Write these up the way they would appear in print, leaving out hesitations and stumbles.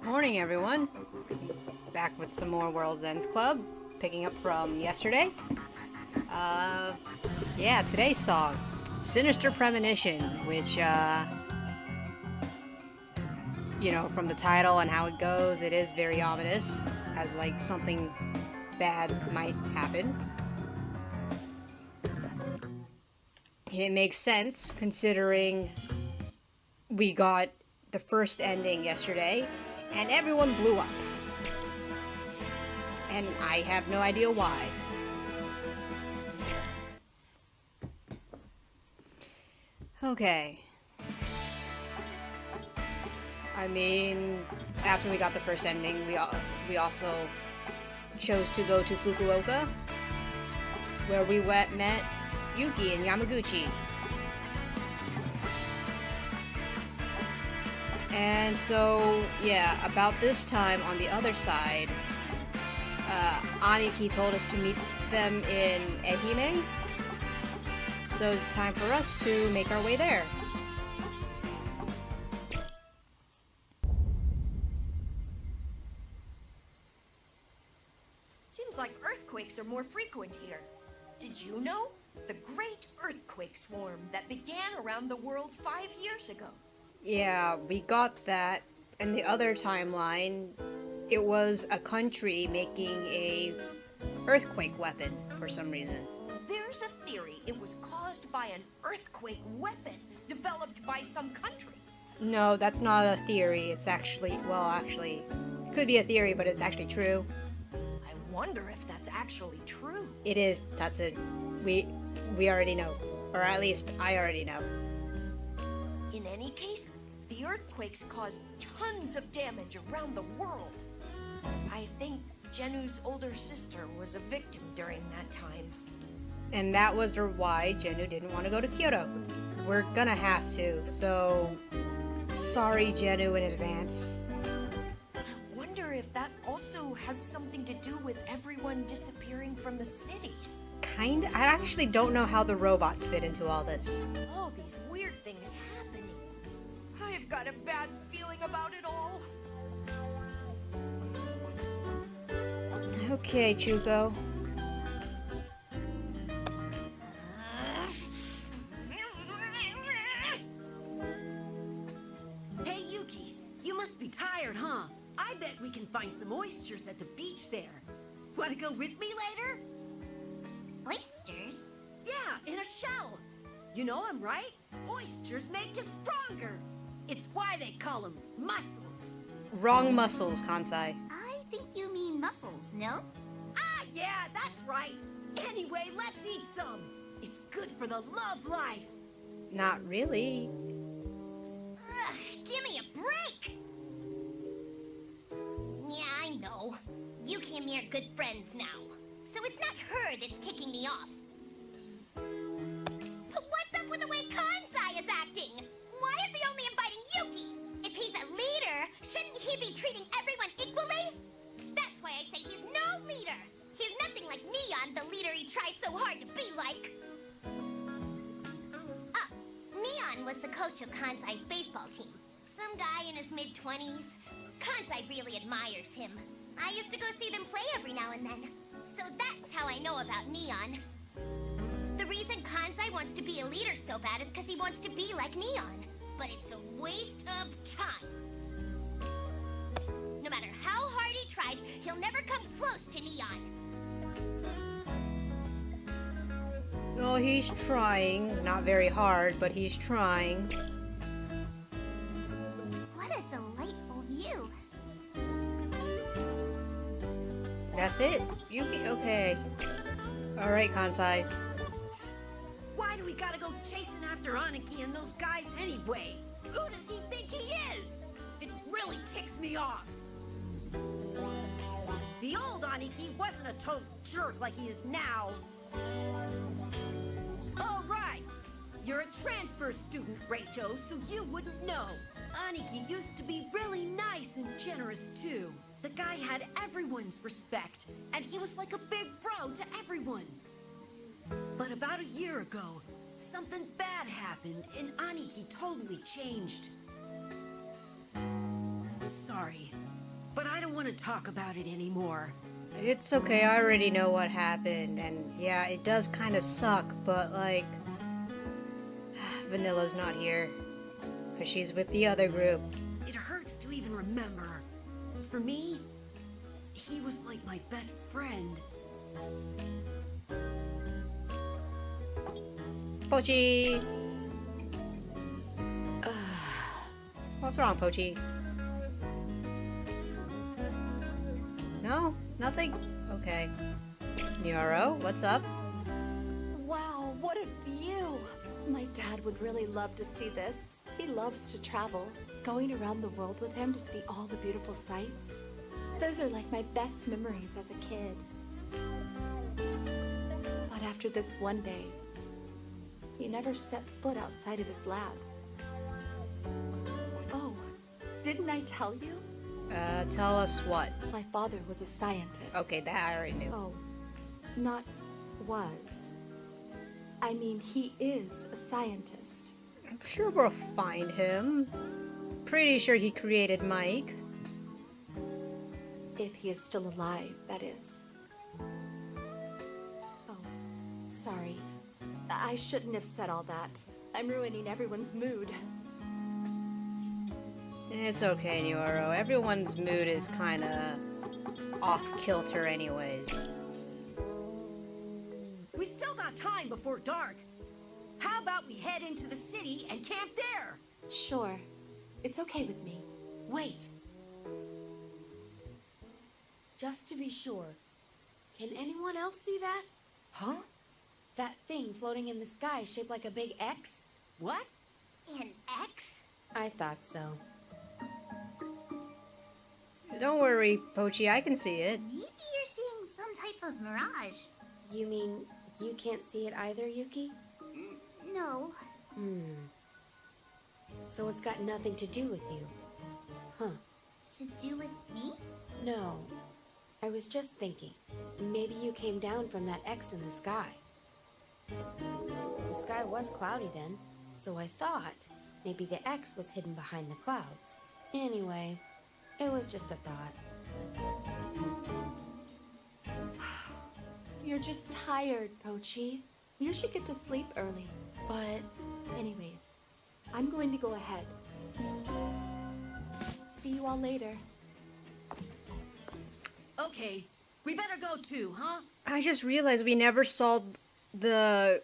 Morning, everyone. Back with some more World's Ends Club, picking up from yesterday. Yeah, today's song, Sinister Premonition, which, from the title and how it goes, it is very ominous, as like something bad might happen. It makes sense considering we got the first ending yesterday and everyone blew up. And I have no idea why. Okay. I mean, after we got the first ending, we also chose to go to Fukuoka, where we met Yuki and Yamaguchi. And so, yeah, about this time on the other side, Aniki told us to meet them in Ehime. So it's time for us to make our way there. Seems like earthquakes are more frequent here. Did you know? The Great Earthquake Swarm that began around the world 5 years ago. Yeah, we got that. In the other timeline, it was a country making a earthquake weapon for some reason. There's a theory it was caused by an earthquake weapon developed by some country. No, that's not a theory. It's actually, it could be a theory, but it's actually true. I wonder if that's actually true. It is, Tatsun. We already know. Or at least, I already know. In any case, the earthquakes caused tons of damage around the world. I think Jenu's older sister was a victim during that time. And that was why Jenu didn't want to go to Kyoto. We're gonna have to, so sorry Jenu in advance. I wonder if that also has something to do with everyone disappearing from the cities. Kinda. I actually don't know how the robots fit into all this. All these weird things happening. I've got a bad feeling about it all. Okay, Chuko. Hey, Yuki, you must be tired, huh? I bet we can find some oysters at the beach there. Want to go with me later? Oysters? Yeah, in a shell. You know I'm right. Oysters make you stronger. It's why they call them mussels. Wrong muscles, Kansai. I think you mean mussels, no? Ah, yeah, that's right. Anyway, let's eat some. It's good for the love life. Not really. Ugh, give me a break! Yeah, I know. Yuki and me are good friends now. So it's not her that's ticking me off. But what's up with the way Kansai is acting? Why is he only inviting Yuki? If he's a leader, shouldn't he be treating everyone equally? That's why I say he's no leader. He's nothing like Neon, the leader he tries so hard to be like. Neon was the coach of Kansai's baseball team. Some guy in his mid-20s. Kansai really admires him. I used to go see them play every now and then. So that's how I know about Neon. The reason Kansai wants to be a leader so bad is because he wants to be like Neon. But it's a waste of time. No matter how hard he tries, he'll never come close to Neon. Well, he's trying. Not very hard, but he's trying. What a delightful view. That's it? Yuki? Okay. Alright, Kansai. Why do we gotta go chasing after Aniki and those guys anyway? Who does he think he is? It really ticks me off. The old Aniki wasn't a total jerk like he is now. All right. You're a transfer student, Rachel, so you wouldn't know. Aniki used to be really nice and generous, too. The guy had everyone's respect, and he was like a big bro to everyone. But about a year ago, something bad happened, and Aniki totally changed. Sorry. but I don't want to talk about it anymore. It's okay, I already know what happened, and yeah, it does kind of suck, but like... Vanilla's not here, because she's with the other group. It hurts to even remember. For me, he was like my best friend. Pochi! What's wrong, Pochi? No? Nothing? Okay. Nyoro, what's up? Wow, what a view! My dad would really love to see this. He loves to travel. Going around the world with him to see all the beautiful sights. Those are like my best memories as a kid. But after this one day, he never set foot outside of his lab. Oh, didn't I tell you? Tell us what? My father was a scientist. Okay, that I already knew. Oh, not was. I mean, he is a scientist. I'm sure we'll find him. Pretty sure he created Mike. If he is still alive, that is. Oh, sorry. I shouldn't have said all that. I'm ruining everyone's mood. It's okay, Nyoro. Everyone's mood is kinda off-kilter anyways. We still got time before dark. How about we head into the city and camp there? Sure. It's okay with me. Wait. Just to be sure, can anyone else see that? Huh? That thing floating in the sky shaped like a big X? What? An X? I thought so. Don't worry, Pochi, I can see it. Maybe you're seeing some type of mirage. You mean you can't see it either, Yuki? No. So it's got nothing to do with you. Huh. To do with me? No. I was just thinking. Maybe you came down from that X in the sky. The sky was cloudy then, so I thought maybe the X was hidden behind the clouds. Anyway, it was just a thought. You're just tired, Pochi. You should get to sleep early. But Anyways, I'm going to go ahead. See you all later. Okay, we better go too, huh? I just realized we never solved the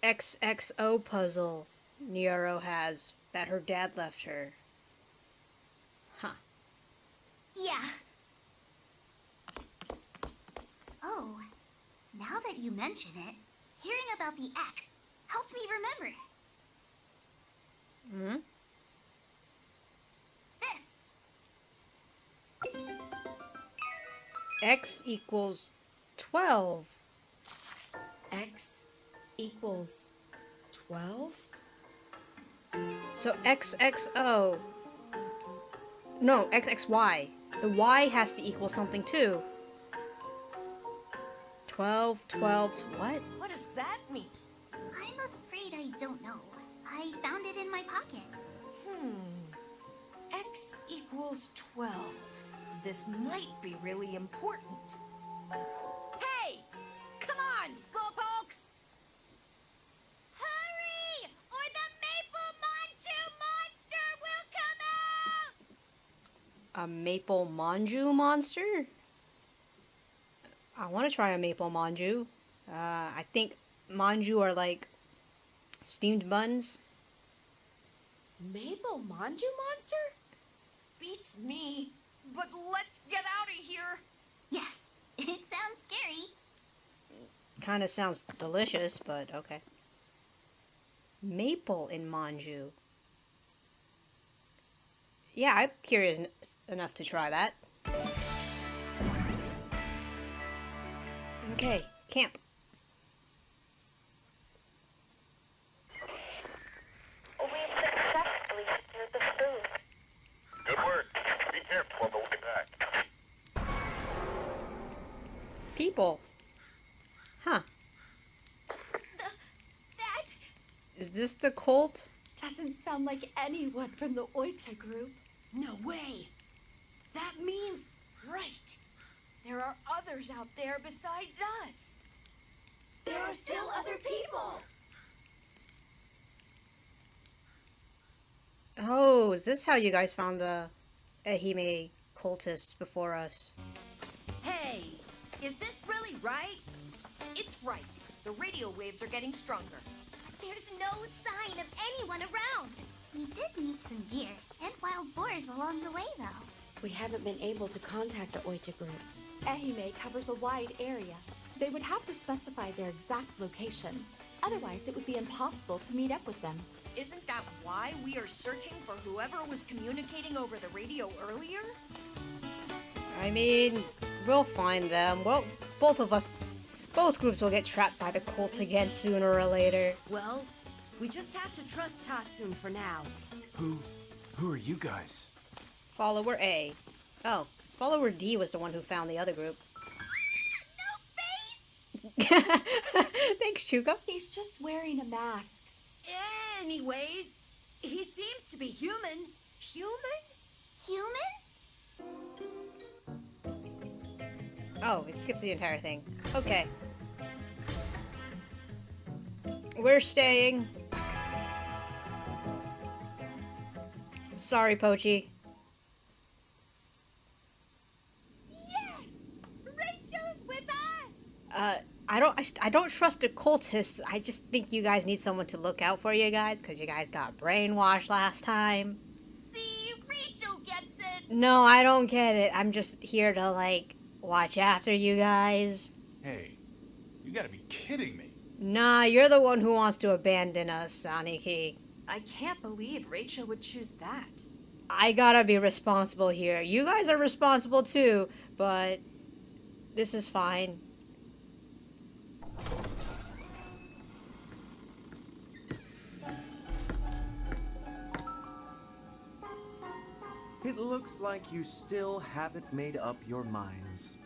XXO puzzle Nyoro has that her dad left her. Huh. Yeah. Oh, now that you mention it, hearing about the X helped me remember. Hmm? This. X equals 12. X equals 12? So XXO. No, XXY. The Y has to equal something too. 12, 12, what? What does that mean? I'm afraid I don't know. I found it in my pocket. X equals 12. This might be really important. Hey! Come on, slowpokes! Hurry! Or the Maple Manchu monster will come out! A maple manju monster? I want to try a maple manju. I think manju are like steamed buns. Maple Manju monster? Beats me. But let's get out of here. Yes, it sounds scary. Kind of sounds delicious, but okay. Maple in manju. Yeah, I'm curious enough to try that. Okay, camp. We successfully secured the spoon. Good work. Be careful on the way back. People. Huh. That... Is this the cult? Doesn't sound like anyone from the Oita group. No way! That means, right, there are others out there besides us. There are still other people! Oh, is this how you guys found the Ehime cultists before us? Hey, is this really right? It's right. The radio waves are getting stronger. There's no sign of anyone around. We did meet some deer and wild boars along the way, though. We haven't been able to contact the Oita group. Ehime covers a wide area. They would have to specify their exact location. Otherwise, it would be impossible to meet up with them. Isn't that why we are searching for whoever was communicating over the radio earlier? I mean, we'll find them. Well, both groups will get trapped by the cult again sooner or later. Well, we just have to trust Tatsune for now. Who are you guys? Follower A. Oh, follower D was the one who found the other group. No face! Thanks, Chuka. He's just wearing a mask. Anyways, he seems to be human. Human? Human? Oh, it skips the entire thing. Okay. We're staying. Sorry, Pochi. Yes! Rachel's with us! I don't trust the cultists. I just think you guys need someone to look out for you guys, because you guys got brainwashed last time. See, Rachel gets it! No, I don't get it. I'm just here to, like, watch after you guys. Hey, you gotta be kidding me. Nah, you're the one who wants to abandon us, Aniki. I can't believe Rachel would choose that. I gotta be responsible here. You guys are responsible too, but this is fine. It looks like you still haven't made up your minds.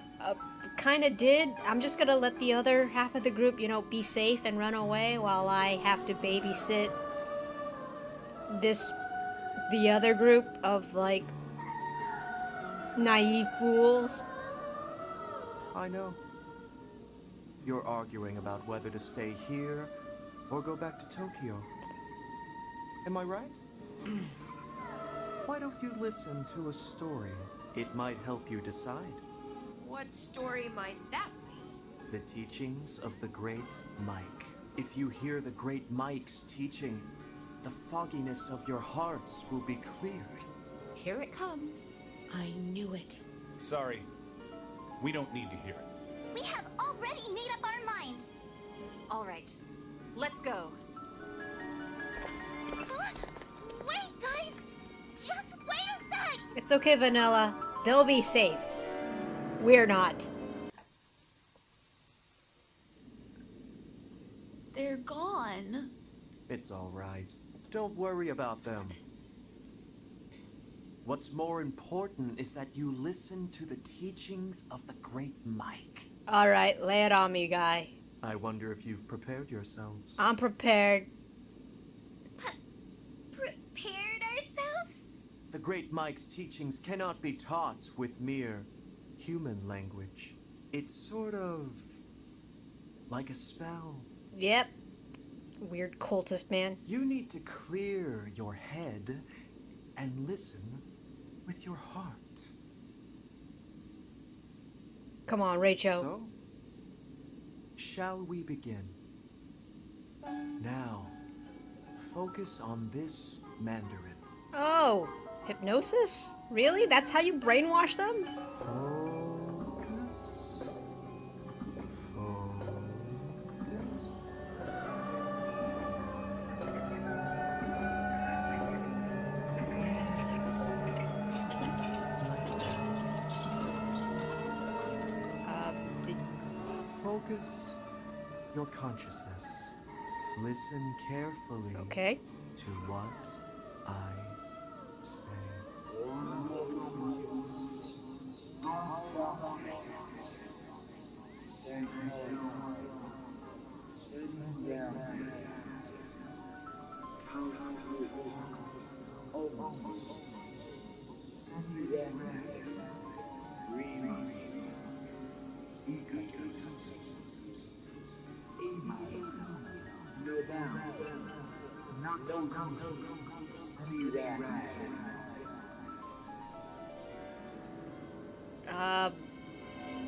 Kinda did. I'm just gonna let the other half of the group, you know, be safe and run away while I have to babysit the other group of, like, naive fools. I know. You're arguing about whether to stay here or go back to Tokyo. Am I right? Why don't you listen to a story? It might help you decide. What story might that be? The teachings of the Great Mike. If you hear the Great Mike's teaching, the fogginess of your hearts will be cleared. Here it comes. I knew it. Sorry, we don't need to hear it. We have already made up our minds. All right, let's go. Huh? Wait, guys! Just wait a sec! It's okay, Vanilla. They'll be safe. We're not. They're gone. It's all right. Don't worry about them. What's more important is that you listen to the teachings of the Great Mike. Alright, lay it on me, guy. I wonder if you've prepared yourselves. I'm prepared. Prepared ourselves? The Great Mike's teachings cannot be taught with mere human language. It's sort of like a spell. Yep. Weird cultist man. You need to clear your head and listen with your heart. Come on, Rachel. So, shall we begin? Now, focus on this Mandarin. Oh, hypnosis? Really? That's how you brainwash them? Focus. Focus. Focus your consciousness. Listen carefully Okay. to what I say.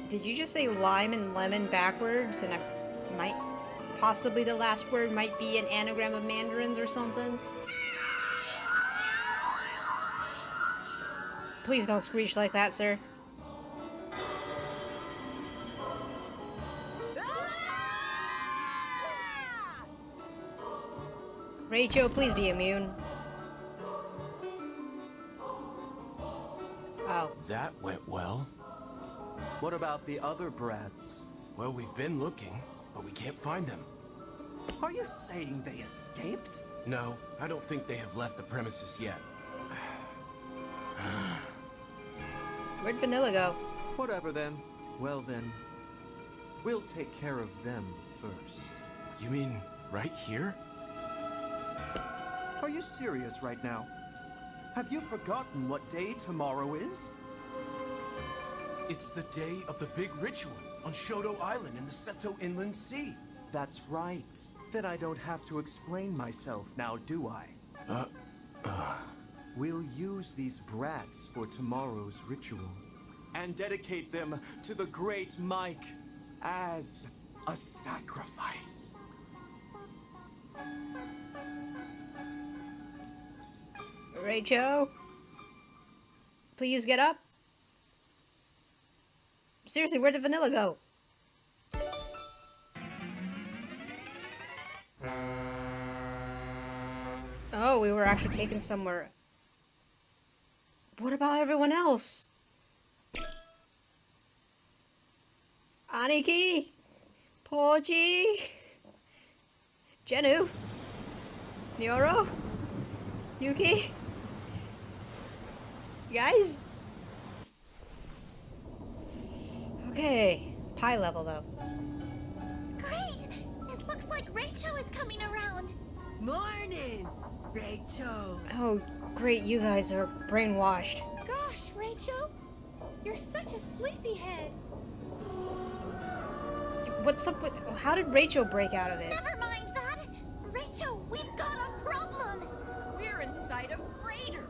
Did you just say lime and lemon backwards? And possibly the last word might be an anagram of mandarins or something? Please don't screech like that, sir. Rachel, please be immune. Oh. That went well. What about the other brats? Well, we've been looking, but we can't find them. Are you saying they escaped? No, I don't think they have left the premises yet. Where'd Vanilla go? Whatever then. Well then, we'll take care of them first. You mean right here? Are you serious right now? Have you forgotten what day tomorrow is? It's the day of the big ritual on Shoto Island in the Seto Inland Sea. That's right. Then I don't have to explain myself now, do I? We'll use these brats for tomorrow's ritual and dedicate them to the great Mike as a sacrifice. Rachel? Please get up. Seriously, where did Vanilla go? Oh, we were actually taken somewhere. What about everyone else? Aniki? Poji? Jenu? Nyoro? Yuki? Guys? Okay. Pie level, though. Great! It looks like Rachel is coming around. Morning, Rachel. Oh, great. You guys are brainwashed. Gosh, Rachel, you're such a sleepyhead. What's up with... How did Rachel break out of it? Never mind that. Rachel, we've got a problem. We're inside a freighter.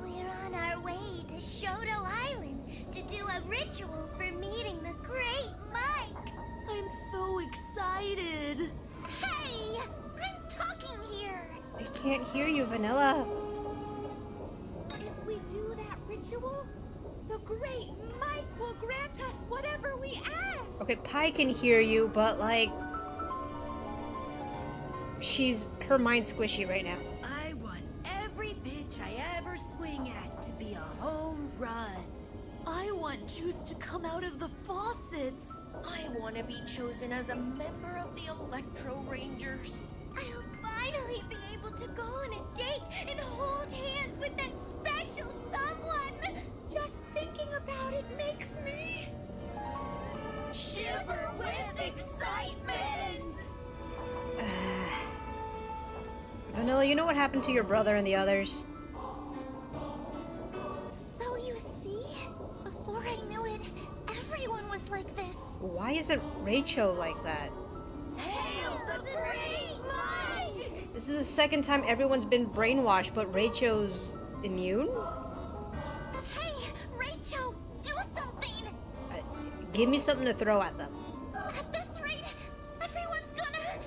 We're on our way to Shoto Island to do a ritual for meeting the great Mike. I'm so excited. Hey, I'm talking here. They can't hear you, Vanilla. If we do that ritual, the great Mike will grant us whatever we ask. Okay, Pie can hear you, but, like... Her mind's squishy right now. I want every pitch I ever swing at to be a home run. I want juice to come out of the faucets. I want to be chosen as a member of the Electro Rangers. I'll finally be able to go on a date and hold hands with that special someone. Just thinking about it makes me shiver with excitement. Vanilla, you know what happened to your brother and the others? So you see, before I knew it, everyone was like this. Why isn't Rachel like that? Hail the great Mike! This is the second time everyone's been brainwashed, but Rachel's immune? Hey, Rachel, do something! Give me something to throw at them. At this rate, everyone's gonna...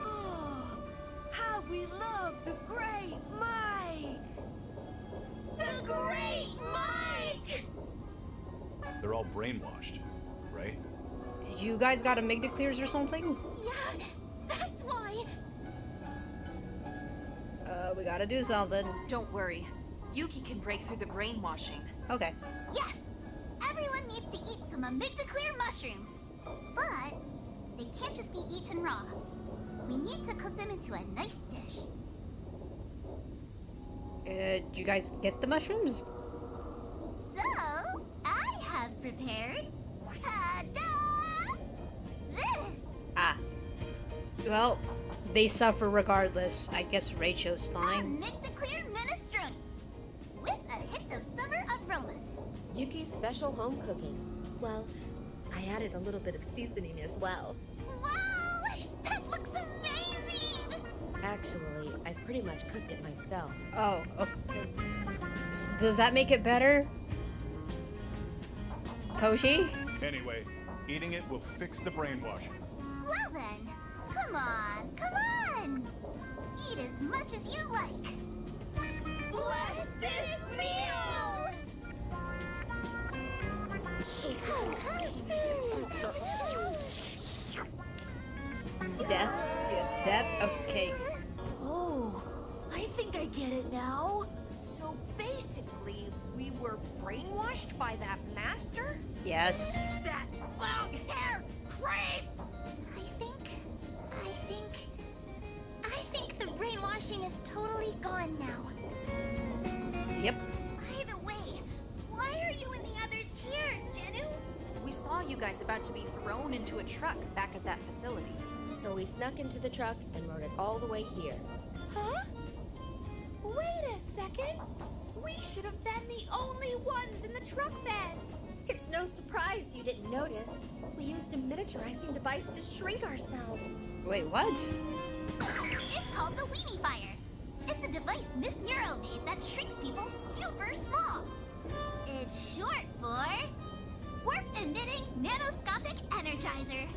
Oh, how we love the great Mike! The great Mike! They're all brainwashed, right? You guys got amygdaclears or something? Yeah, that's why. We gotta do something. Don't worry. Yuki can break through the brainwashing. Okay. Yes! Everyone needs to eat some amygdaclear mushrooms. But they can't just be eaten raw. We need to cook them into a nice dish. Did you guys get the mushrooms? So, I have prepared... Ta-da! This! Ah. Well, they suffer regardless. I guess Rachel's fine. Amygdaclear minestrone. With a hint of summer aromas. Yuki's special home cooking. Well, I added a little bit of seasoning as well. Wow! Actually, I pretty much cooked it myself. Oh, okay. Does that make it better? Koshi? Anyway, eating it will fix the brainwashing. Well then, come on! Eat as much as you like. Bless this meal! Death? Yeah, death? Okay. Oh, I think I get it now. So basically, we were brainwashed by that master? Yes. That long-haired creep! I think the brainwashing is totally gone now. Yep. By the way, why are you and the others here, Jenu? We saw you guys about to be thrown into a truck back at that facility. So we snuck into the truck and rode it all the way here. Huh? Wait a second. We should have been the only ones in the truck bed. It's no surprise you didn't notice. We used a miniaturizing device to shrink ourselves. Wait, what? It's called the Weenie Fire. It's a device Miss Neuro made that shrinks people super small. It's short for Warp Emitting Nanoscopic Energizer.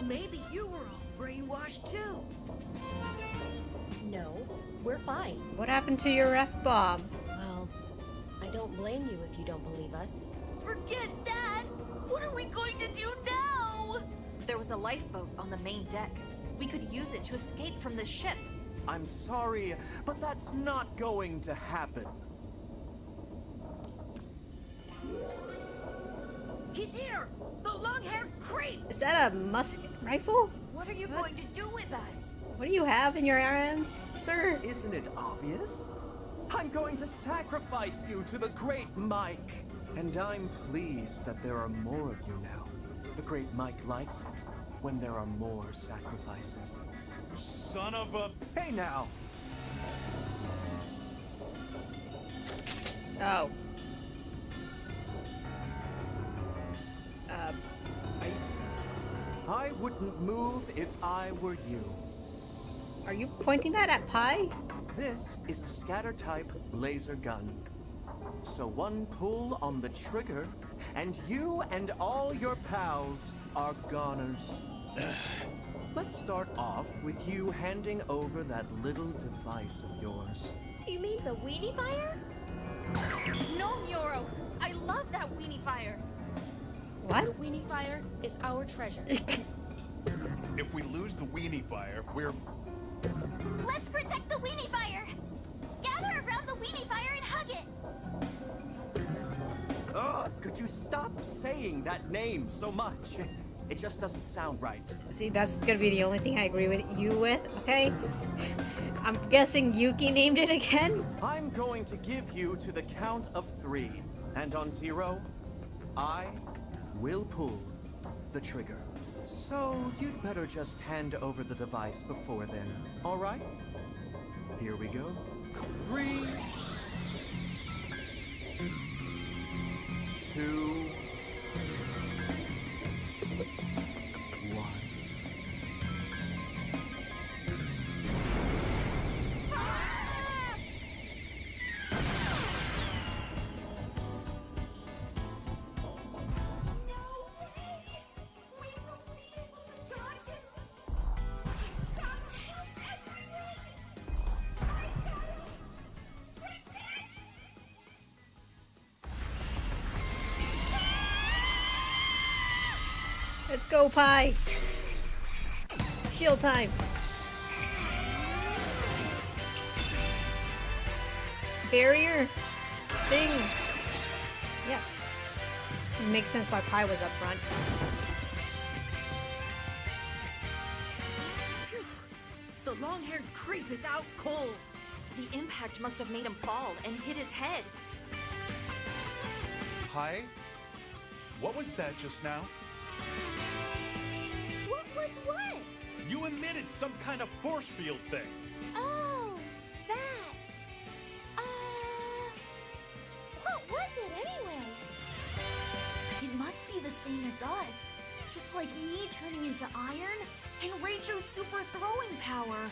Maybe you were all brainwashed too. No, we're fine. What happened to your F-bomb? Well, I don't blame you if you don't believe us. Forget that! What are we going to do now? There was a lifeboat on the main deck. We could use it to escape from this ship. I'm sorry, but that's not going to happen. He's here! The long-haired creep! Is that a musket rifle? What are you going to do with us? What do you have in your hands, sir? Isn't it obvious? I'm going to sacrifice you to the great Mike. And I'm pleased that there are more of you now. The great Mike likes it when there are more sacrifices. Son of a... Hey now! Oh. I wouldn't move if I were you. Are you pointing that at Pi? This is a scatter-type laser gun. So one pull on the trigger, and you and all your pals are goners. Let's start off with you handing over that little device of yours. You mean the Weenie Fire? No, Neuro! I love that Weenie Fire! What? The Weenie Fire is our treasure. If we lose the Weenie Fire, we're... Let's protect the Weenie Fire! Gather around the Weenie Fire and hug it! Ugh, could you stop saying that name so much? It just doesn't sound right. See, that's gonna be the only thing I agree with you with, okay? I'm guessing Yuki named it again? I'm going to give you to the count of 3. And on 0, I will pull the trigger. So you'd better just hand over the device before then, all right? Here we go. 3, 2, 1. Let's go, Pi! Shield time! Barrier! Sting! Yeah. It makes sense why Pi was up front. Phew. The long-haired creep is out cold. The impact must have made him fall and hit his head. Hi? What was that just now? What was what? You emitted some kind of force field thing. Oh, that. What was it anyway? It must be the same as us. Just like me turning into iron, and Raicho's super throwing power.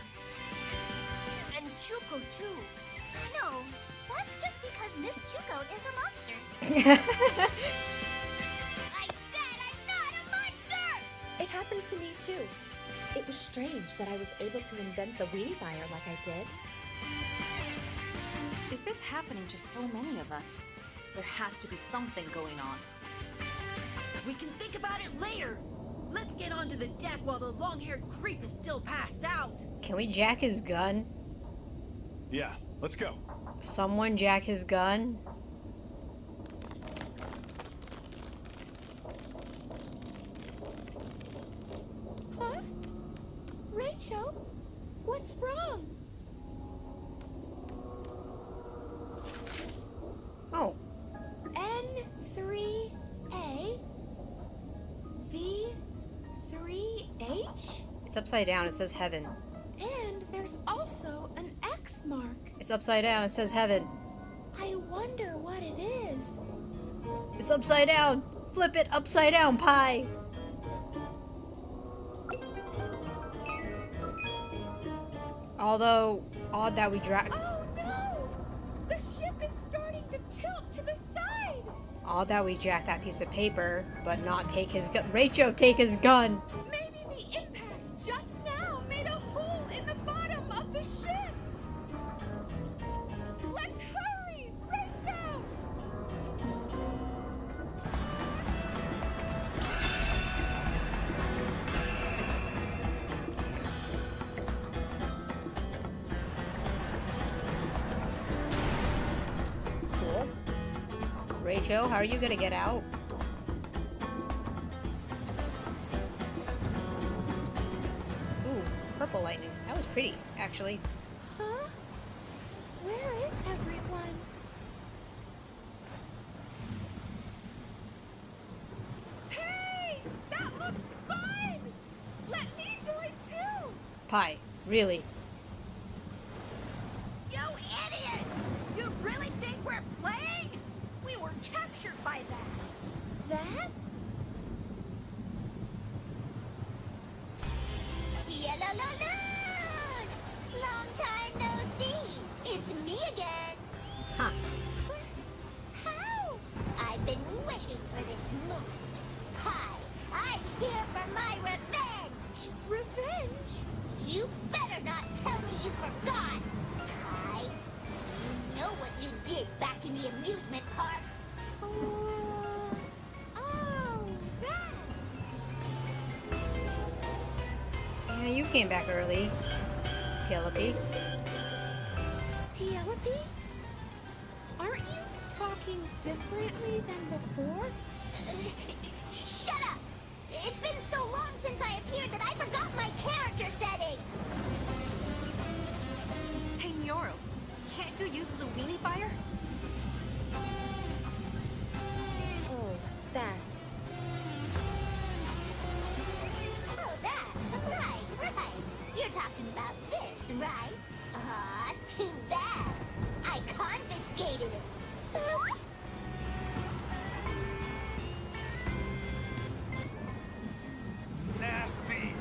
And Chuko too. No, that's just because Miss Chuko is a monster. I said I'm not a monster! It happened to me too. It was strange that I was able to invent the weenie fire like I did. If it's happening to so many of us, there has to be something going on. We can think about it later. Let's get onto the deck while the long-haired creep is still passed out. Can we jack his gun? Yeah, let's go. Someone jack his gun? Huh? Rachel? What's wrong? Oh. N3A? V3H? It's upside down. It says heaven. And there's also an X mark. It's upside down. It says heaven. I wonder what it is. It's upside down. Flip it upside down, Pie. Although, odd that we drag. Oh no! The ship is starting to tilt to the side! Odd that we jack that piece of paper, but not take his gun. Rachel, take his gun! Maybe the impact just now made a hole in the bottom of the ship! Let's hurry! Rachel! Cool. Rachel, how are you gonna get out? Ooh, purple lightning. That was pretty, actually. Huh? Where is everyone? Hey! That looks fun! Let me join too! Pie, really? You idiots! You really think we're playing? We were captured by that. That? Pielope! Long time no see. It's me again. Huh. How? I've been waiting for this moment. Hi, I'm here for my revenge. Revenge? You better not tell me you forgot. Hi. You know what you did back in the amusement park. Oh, that. Yeah, you came back early. Pielope. Pielope? Aren't you talking differently than before? Shut up! It's been so long since I appeared that I forgot my character setting. Hey, Nyoro, can't you use the weenie fire? Oh, that. Oh, that. Right. You're talking about this, right? Aw, too bad. I confiscated it. Oops. Nasty!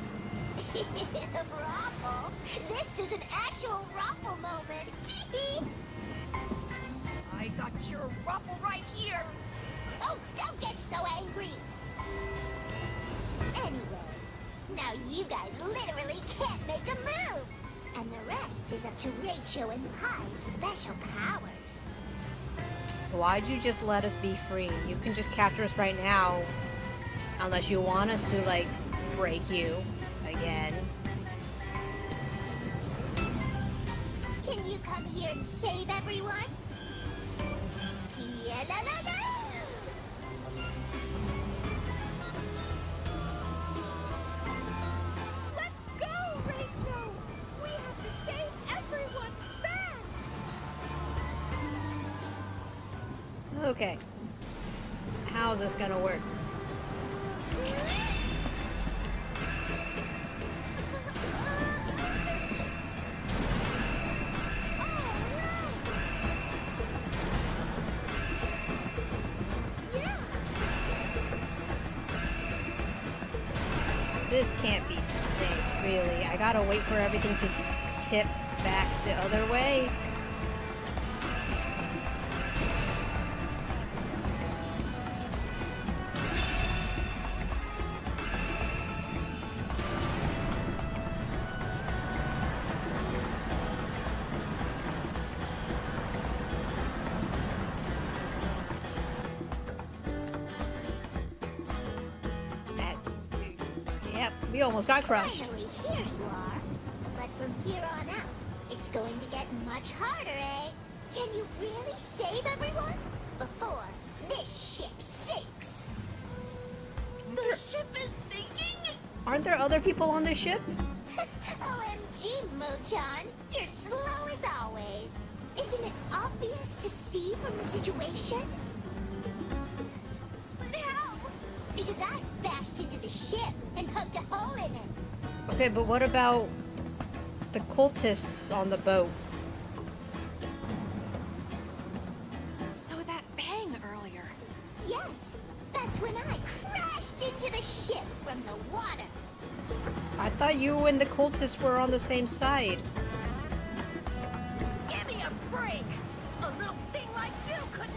Ruffle? This is an actual Ruffle moment. I got your ruffle right here. Oh, don't get so angry. Anyway, now you guys literally can't make a move. And the rest is up to Rachel and Pie's special powers. Why'd you just let us be free? You can just capture us right now. Unless you want us to, like, break you again. Can you come here and save everyone? Pielope! Let's go, Rachel! We have to save everyone fast! Okay. How's this gonna work? This can't be safe, really. I gotta wait for everything to tip back the other way. Yep, we almost got crushed. Finally, here you are. But from here on out, it's going to get much harder, eh? Can you really save everyone? Before this ship sinks. The ship is sinking? Aren't there other people on this ship? OMG, Mochan. You're slow as always. Isn't it obvious to see from the situation? But how? Because I bashed into the ship and hugged a hole in it. Okay, but what about the cultists on the boat? So that bang earlier. Yes, that's when I crashed into the ship from the water. I thought you and the cultists were on the same side. Give me a break! A little thing like you couldn't...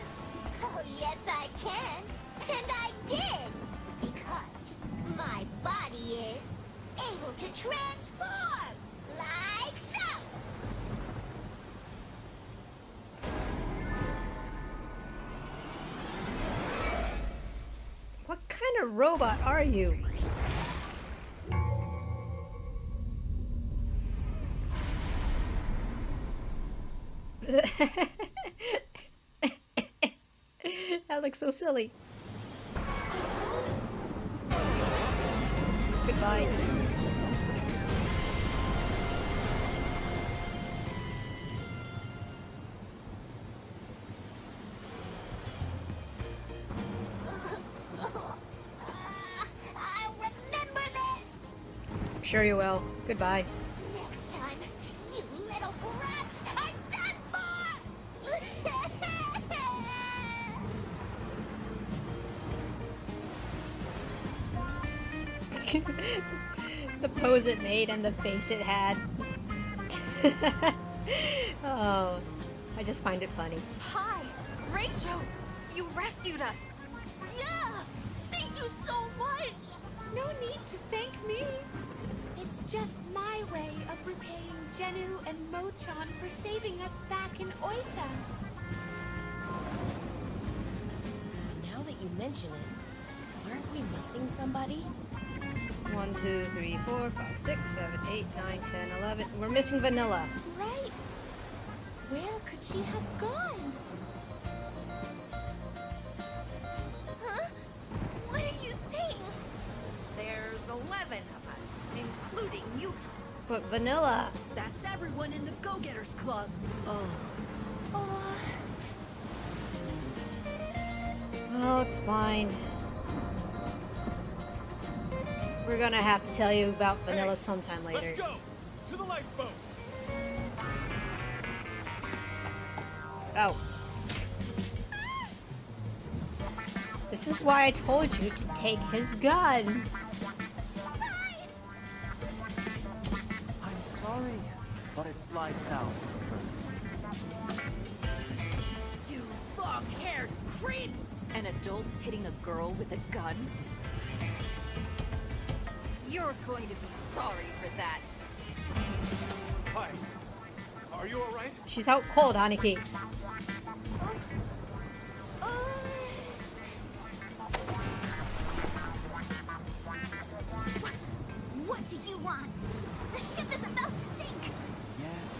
Oh, yes, I can. And I did. Because my body is able to transform. Like so. What kind of robot are you? That looks so silly. Goodbye. I'll remember this. Sure you will. Goodbye. Next time, you little brats are done for. The pose it made and the face it had. Oh, I just find it funny. Hi, Rachel. You rescued us. Yeah. Thank you so much. No need to thank me. It's just my way of repaying Jenu and Mochan for saving us back in Oita. Now that you mention it, aren't we missing somebody? 1, 2, 3, 4, 5, 6, 7, 8, 9, 10, 11. We're missing Vanilla. Right. Where could she have gone? Huh? What are you saying? There's 11 of us, including you. But Vanilla. That's everyone in the Go-Getters Club. Oh, Oh, it's fine. We're gonna have to tell you about Vanilla sometime later. Let's go! To the lifeboat! Oh. This is why I told you to take his gun. I'm sorry, but it's lights out for her. You long-haired creep! An adult hitting a girl with a gun? You're going to be sorry for that. Hi. Are you alright? She's out cold, Aniki. What do you want? The ship is about to sink. Yes,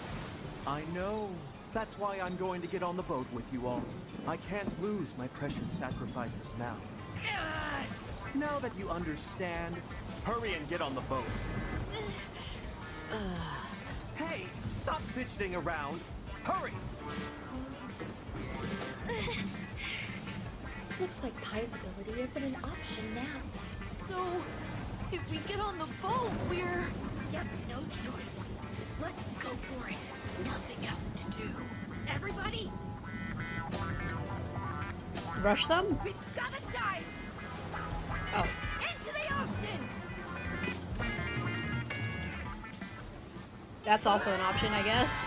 I know. That's why I'm going to get on the boat with you all. I can't lose my precious sacrifices now. Now that you understand, hurry and get on the boat. Hey, stop fidgeting around. Hurry! Looks like Pai's ability isn't an option now. So, if we get on the boat, we're... You have no choice. Let's go for it. Nothing else to do. Everybody, Rush them? we've gotta dive Oh. into the ocean. That's also an option, I guess.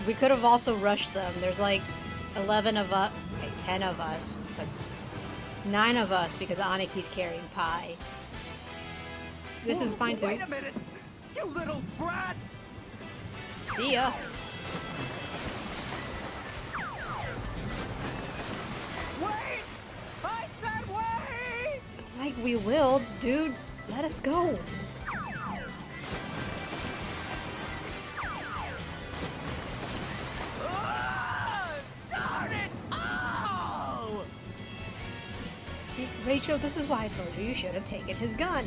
We could have also rushed them. There's like 11 of us, 10 of us, because 9 of us because Aniki's carrying Pi. This is fine too. Wait a minute! You little brats! See ya. Wait! I said wait! Like we will, dude. Let us go. Darn it! Oh! See, Rachel, this is why I told you should have taken his gun.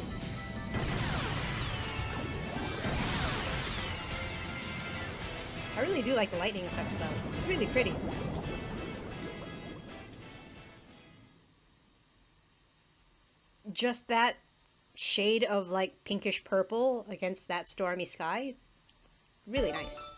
I really do like the lightning effects, though. It's really pretty. Just that shade of, like, pinkish purple against that stormy sky. Really nice.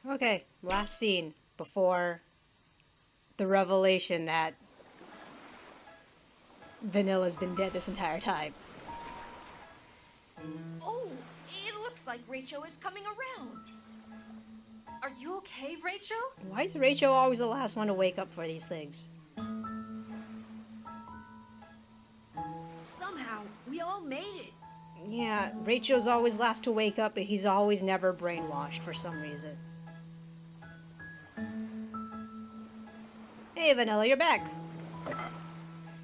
Okay, last scene before the revelation that Vanilla's been dead this entire time. Oh, it looks like Rachel is coming around. Are you okay, Rachel? Why is Rachel always the last one to wake up for these things? Somehow, we all made it. Yeah, Rachel's always last to wake up, but he's always never brainwashed for some reason. Hey, Vanilla, you're back.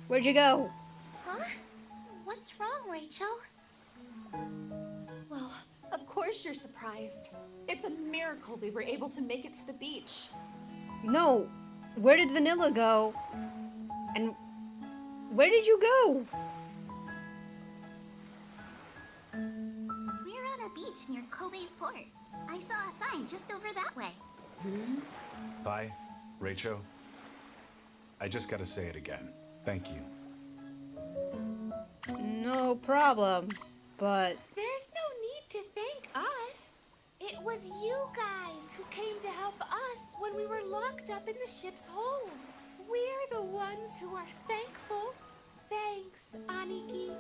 Where'd you go? Huh? What's wrong, Rachel? Well, of course you're surprised. It's a miracle we were able to make it to the beach. No, where did Vanilla go? And where did you go? We're on a beach near Kobe's port. I saw a sign just over that way. Bye, Rachel. I just gotta say it again. Thank you. No problem, but... There's no need to thank us. It was you guys who came to help us when we were locked up in the ship's hold. We're the ones who are thankful. Thanks, Aniki.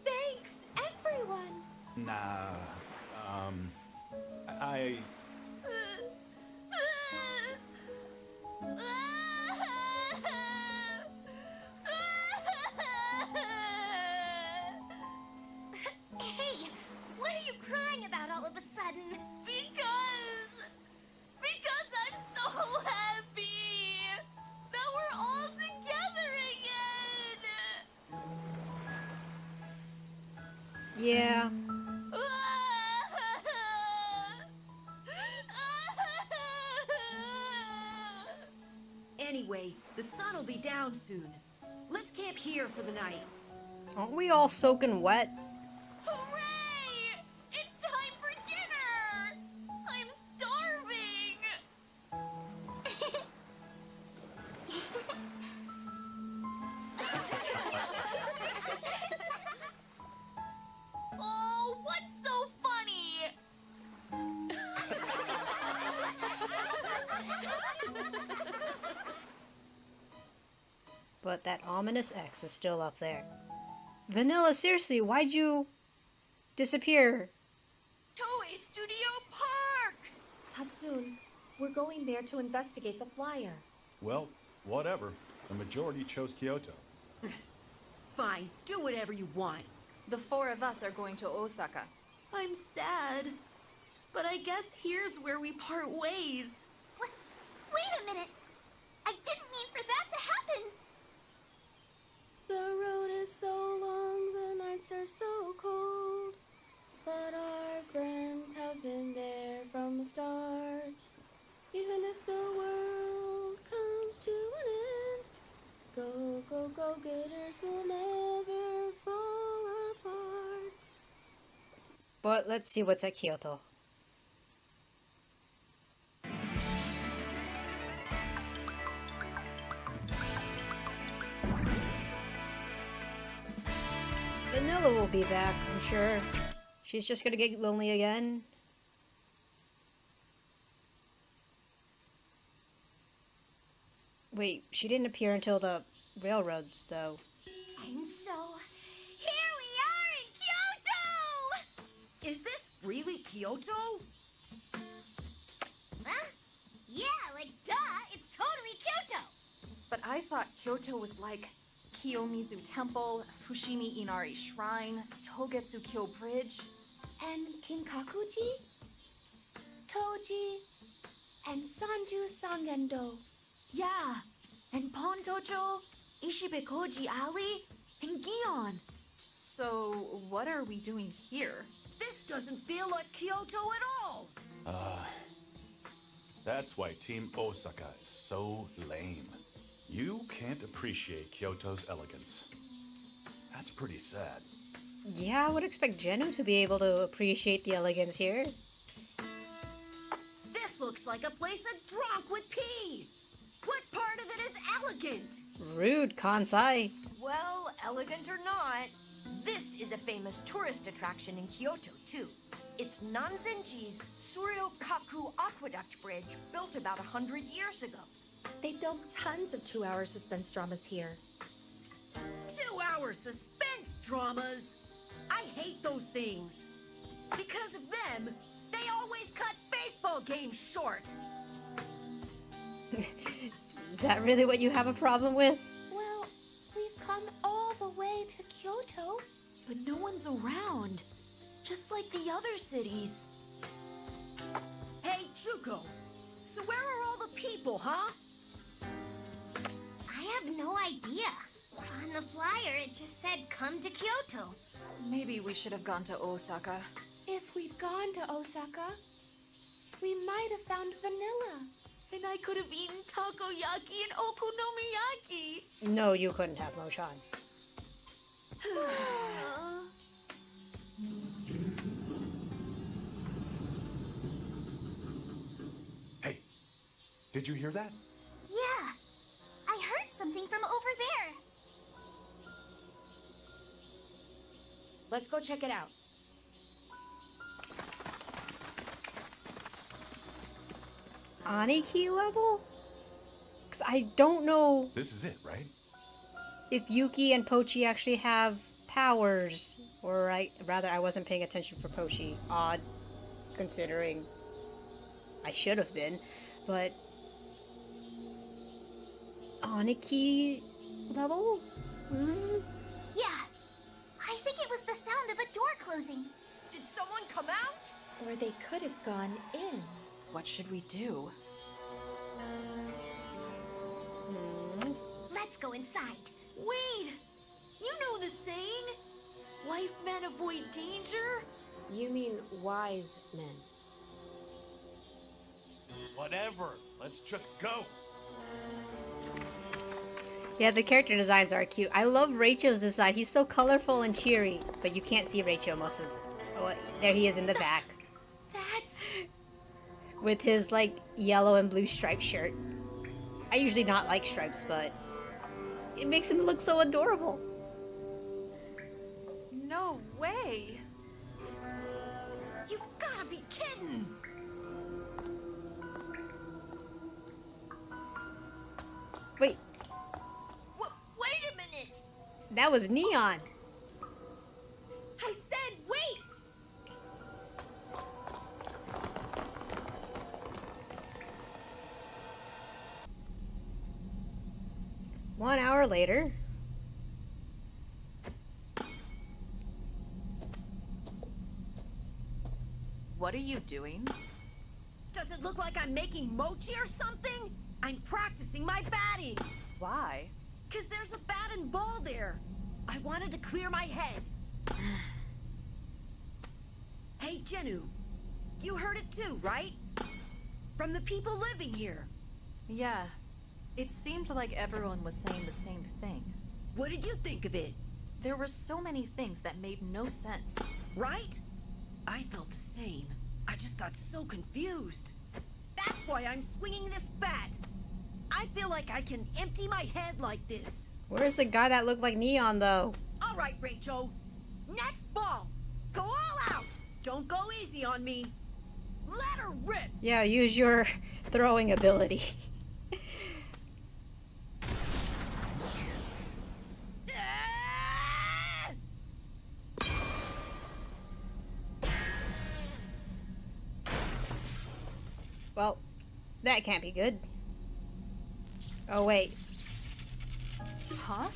Thanks, everyone. Nah, I... Hey, what are you crying about all of a sudden? Because I'm so happy that we're all together again. Yeah. Anyway, the sun will be down soon. Let's camp here for the night. Aren't we all soaking wet? Hooray! It's time for dinner! I'm starving! Oh, what's so funny? But that ominous X is still up there. Vanilla, seriously, why'd you disappear? Toei Studio Park! Tatsun, we're going there to investigate the flyer. Well, whatever. The majority chose Kyoto. Fine, do whatever you want. The 4 of us are going to Osaka. I'm sad, but I guess here's where we part ways. What? Wait a minute. I didn't mean for that to happen. The road is so long, the nights are so cold. But our friends have been there from the start. Even if the world comes to an end, go, go, go getters will never fall apart. But let's see what's at Kyoto. Vanilla will be back, I'm sure. She's just gonna get lonely again. Wait, she didn't appear until the railroads, though. And so, here we are in Kyoto! Is this really Kyoto? Huh? Yeah, like duh, it's totally Kyoto. But I thought Kyoto was like Kiyomizu Temple, Fushimi Inari Shrine, Togetsu-kyo Bridge. And Kinkakuji, Toji, and Sanju Sangendo. Yeah, and Pontocho, Ishibekoji Alley, and Gion. So, what are we doing here? This doesn't feel like Kyoto at all. That's why Team Osaka is so lame. You can't appreciate Kyoto's elegance. That's pretty sad. Yeah, I would expect Genu to be able to appreciate the elegance here. This looks like a place drunk with pee. What part of it is elegant? Rude, Kansai. Well, elegant or not, this is a famous tourist attraction in Kyoto, too. It's Nanzenji's Suryokaku Aqueduct Bridge, built about 100 years ago. They filmed tons of 2-hour suspense dramas here. 2-hour suspense dramas? I hate those things. Because of them, they always cut baseball games short. Is that really what you have a problem with? Well, we've come all the way to Kyoto, But no one's around. Just like the other cities. Hey, Chuko. So where are all the people, huh? I have no idea. On the flyer, it just said come to Kyoto. Maybe we should have gone to Osaka. if we'd gone to Osaka, we might have found vanilla. And I could have eaten takoyaki and okonomiyaki. No, you couldn't have, Moshan. Hey, did you hear that? Yeah, I heard something from over there. Let's go check it out. Aniki level? Because I don't know This is it, right? if Yuki and Pochi actually have powers. Or rather, I wasn't paying attention for Pochi. Odd, considering I should have been. But Aniki level? Yeah, I think it was the sound of a door closing. Did someone come out? Or they could have gone in. What should we do? Let's go inside. Wait! You know the saying? Wise men avoid danger? You mean wise men. Whatever. Let's just go. Yeah, the character designs are cute. I love Rachel's design. He's so colorful and cheery. But you can't see Rachel most of the time. Oh, there he is in the back. That's... With his, like, yellow and blue striped shirt. I usually not like stripes, but it makes him look so adorable. No way! You've gotta be kidding! Wait, Wait a minute! that was Neon. I said wait! One hour later. What are you doing? Does it look like I'm making mochi or something? I'm practicing my batting. Why? 'Cause there's a bat and ball there. I wanted to clear my head. Hey, Jennu. You heard it too, right? From the people living here. Yeah. It seemed like everyone was saying the same thing. What did you think of it? There were so many things that made no sense. Right? I felt the same. I just got so confused. That's why I'm swinging this bat. I feel like I can empty my head like this. Where's the guy that looked like Neon, though? All right, Rachel. Next ball. Go all out. Don't go easy on me. Let her rip. Yeah, use your throwing ability. Well, that can't be good. Oh, wait. Huh?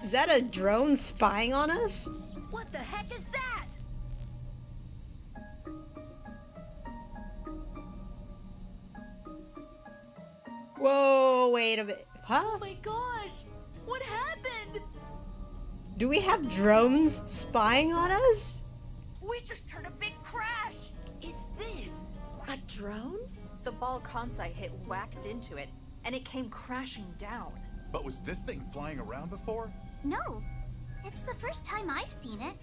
Is that a drone spying on us? What the heck is that? Whoa, wait a minute. Huh? Oh my gosh! What happened? Do we have drones spying on us? We just heard a big crash! It's this. A drone? The ball Kansai hit whacked into it, and it came crashing down. But was this thing flying around before? No, it's the first time I've seen it.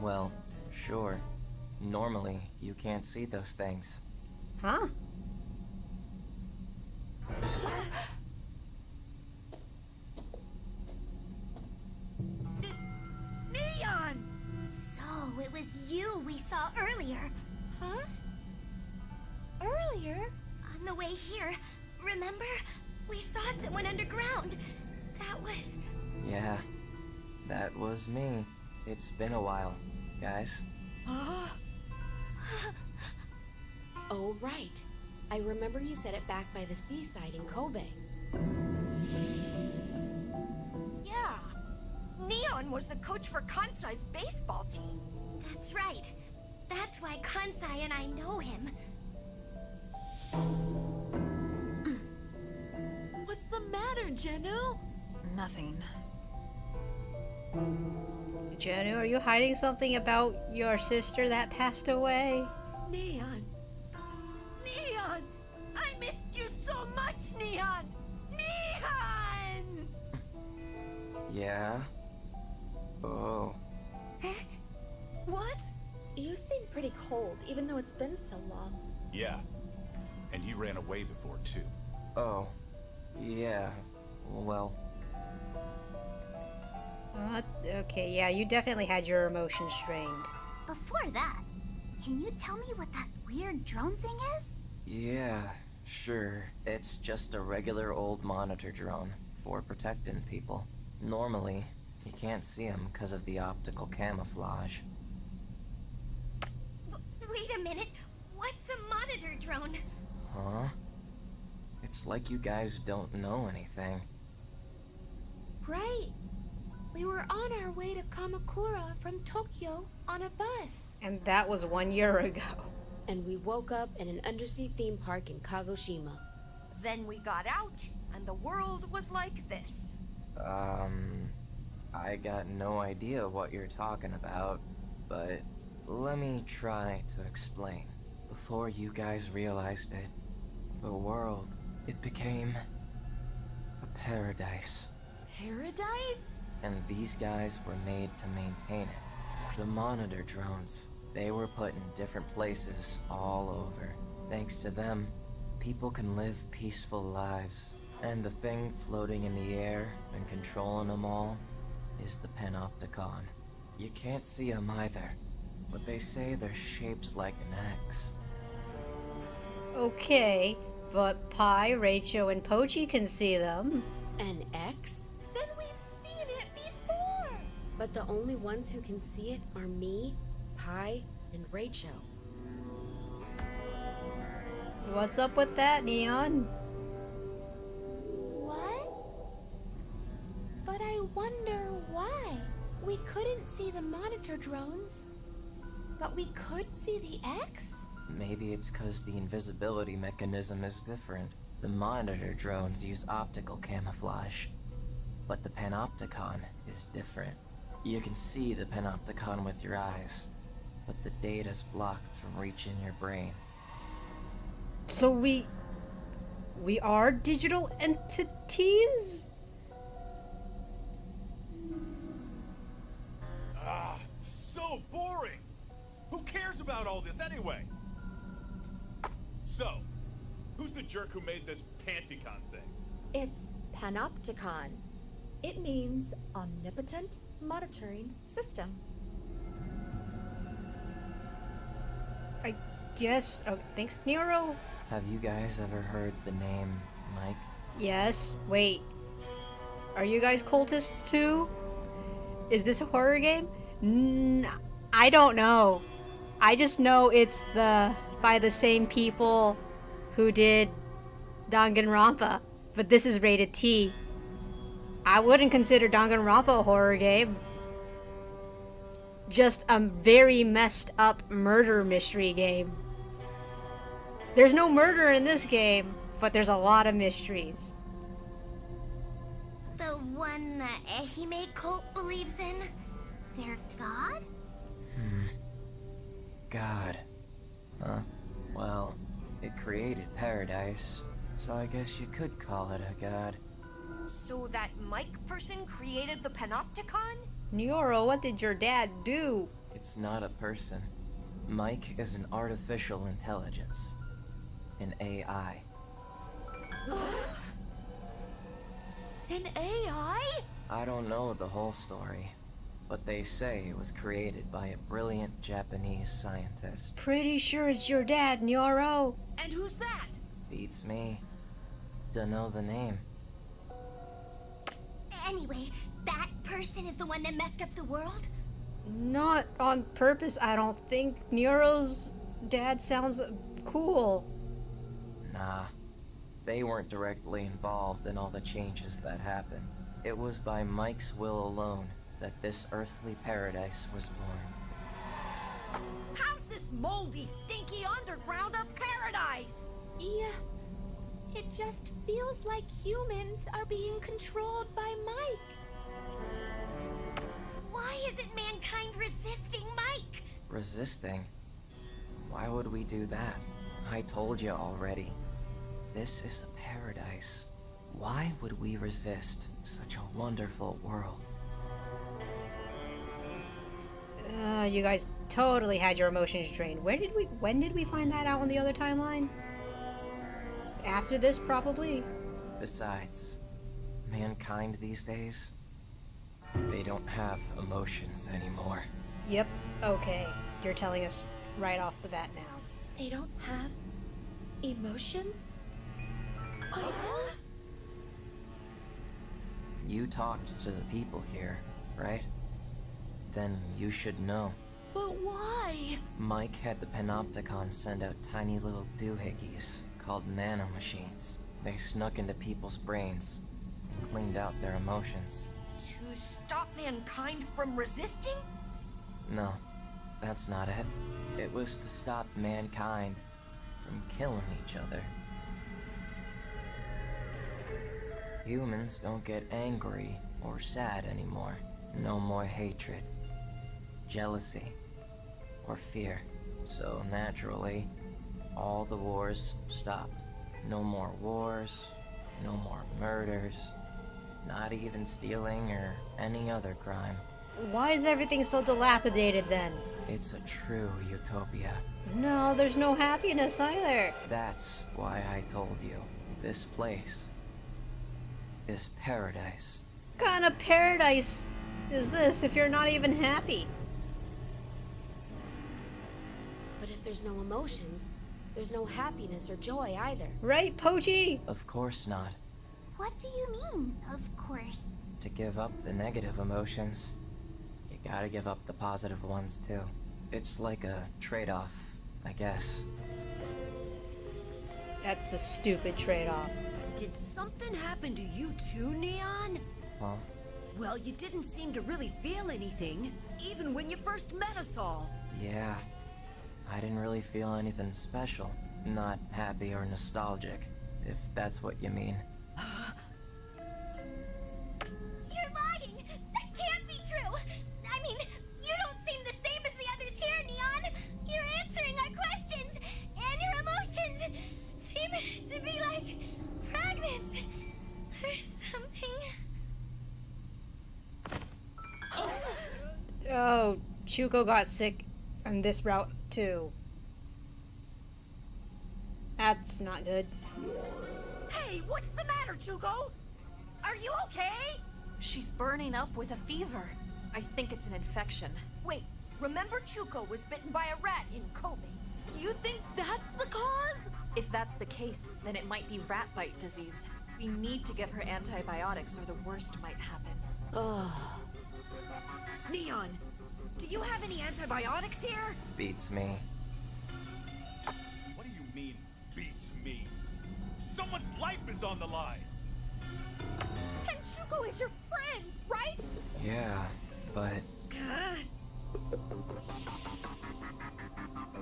Well, sure. Normally, you can't see those things. Huh? Neon! So, it was you we saw earlier. Huh? Earlier? On the way here, remember? We saw someone underground. That was... Yeah, that was me. It's been a while, guys. Oh, right. I remember you said it back by the seaside in Kobe. Yeah. Neon was the coach for Kansai's baseball team. That's right. That's why Kansai and I know him. What's the matter, Jenu? Nothing. Jenu, are you hiding something about your sister that passed away? Neon! Neon! I missed you so much, Neon! Neon! Yeah? Oh. What? You seem pretty cold, even though it's been so long. Yeah. And he ran away before, too. Oh. Yeah. Well. Okay, yeah, you definitely had your emotions strained. Before that, can you tell me what that weird drone thing is? Yeah, sure. It's just a regular old monitor drone for protecting people. Normally, you can't see them because of the optical camouflage. Wait a minute. What's a monitor drone? Huh? It's like you guys don't know anything. Right. We were on our way to Kamakura from Tokyo on a bus. And that was 1 year ago. And we woke up in an undersea theme park in Kagoshima. Then we got out, and the world was like this. I got no idea what you're talking about, but let me try to explain. Before you guys realized it, the world, it became a paradise. Paradise? And these guys were made to maintain it. The monitor drones, they were put in different places all over. Thanks to them, people can live peaceful lives. And the thing floating in the air and controlling them all is the Panopticon. You can't see them either, but they say they're shaped like an X. Okay, but Pi, Rachel, and Pochi can see them. An X? Then we've seen it before! But the only ones who can see it are me, Pi, and Rachel. What's up with that, Neon? What? But I wonder why. We couldn't see the monitor drones, but we could see the X? Maybe it's because the invisibility mechanism is different. The monitor drones use optical camouflage, but the Panopticon is different. You can see the Panopticon with your eyes, but the data's blocked from reaching your brain. So we are digital entities? Ah, so boring! Who cares about all this anyway? So, who's the jerk who made this Panticon thing? It's Panopticon. It means Omnipotent Monitoring System. I guess. Oh, thanks, Nero. Have you guys ever heard the name Mike? Yes. Wait. Are you guys cultists too? Is this a horror game? I don't know. I just know it's by the same people who did Danganronpa, but this is rated T. I wouldn't consider Danganronpa a horror game. Just a very messed up murder mystery game. There's no murder in this game, but there's a lot of mysteries. The one the Ehime cult believes in? Their god? God. Huh? Well, it created paradise, so I guess you could call it a god. So that Mike person created the Panopticon? Nyoro, what did your dad do? It's not a person. Mike is an artificial intelligence. An AI. An AI? I don't know the whole story, but they say it was created by a brilliant Japanese scientist. Pretty sure it's your dad, Nyoro. And who's that? Beats me. Dunno the name. Anyway, that person is the one that messed up the world? Not on purpose, I don't think. Nyoro's dad sounds cool. Nah. They weren't directly involved in all the changes that happened. It was by Mike's will alone that this earthly paradise was born. How's this moldy, stinky underground a paradise? Yeah. It just feels like humans are being controlled by Mike. Why isn't mankind resisting Mike? Resisting? Why would we do that? I told you already. This is a paradise. Why would we resist such a wonderful world? You guys totally had your emotions drained. When did we find that out on the other timeline? After this, probably. Besides, mankind these days, they don't have emotions anymore. Yep, okay. You're telling us right off the bat now. They don't have emotions? You talked to the people here, right? Then you should know. But why? Mike had the Panopticon send out tiny little doohickeys called nanomachines. They snuck into people's brains and cleaned out their emotions. To stop mankind from resisting? No, that's not it. It was to stop mankind from killing each other. Humans don't get angry or sad anymore. No more hatred, jealousy, or fear. So naturally, all the wars stopped. No more wars, no more murders, not even stealing or any other crime. Why is everything so dilapidated then? It's a true utopia. No, there's no happiness either. That's why I told you. This place is paradise. What kind of paradise is this if you're not even happy? But if there's no emotions, there's no happiness or joy either. Right, Pochi? Of course not. What do you mean, of course? To give up the negative emotions, you gotta give up the positive ones too. It's like a trade-off, I guess. That's a stupid trade-off. Did something happen to you too, Neon? Huh? Well, you didn't seem to really feel anything, even when you first met us all. Yeah. I didn't really feel anything special. Not happy or nostalgic, if that's what you mean. You're lying! That can't be true! I mean, you don't seem the same as the others here, Neon! You're answering our questions, and your emotions seem to be like fragments or something. Oh, Chuko got sick on this route too. That's not good. Hey, what's the matter, Chuko? Are you okay? She's burning up with a fever. I think it's an infection. Wait, remember Chuko was bitten by a rat in Kobe? You think that's the cause? If that's the case, then it might be rat bite disease. We need to give her antibiotics or the worst might happen. Neon, Do you have any antibiotics here? Beats me. What do you mean, beats me? Someone's life is on the line! And Shuko is your friend, right? Yeah, but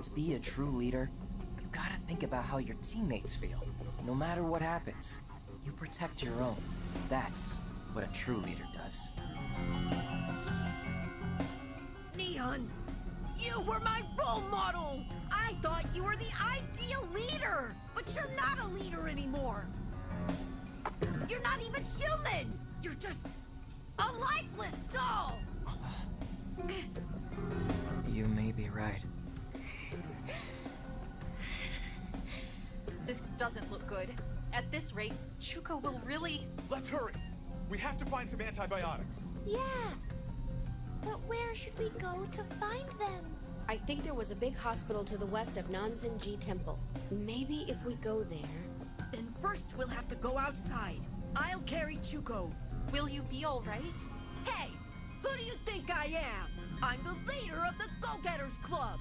to be a true leader, you gotta think about how your teammates feel. No matter what happens, you protect your own. That's what a true leader does. Neon, you were my role model! I thought you were the ideal leader! But you're not a leader anymore! You're not even human! You're just a lifeless doll! You may be right. This doesn't look good. At this rate, Chuko will really... Let's hurry! We have to find some antibiotics. Yeah. But where should we go to find them? I think there was a big hospital to the west of Nanzenji Temple. Maybe if we go there... Then first we'll have to go outside. I'll carry Chuko. Will you be alright? Hey! Who do you think I am? I'm the leader of the Go-Getters Club!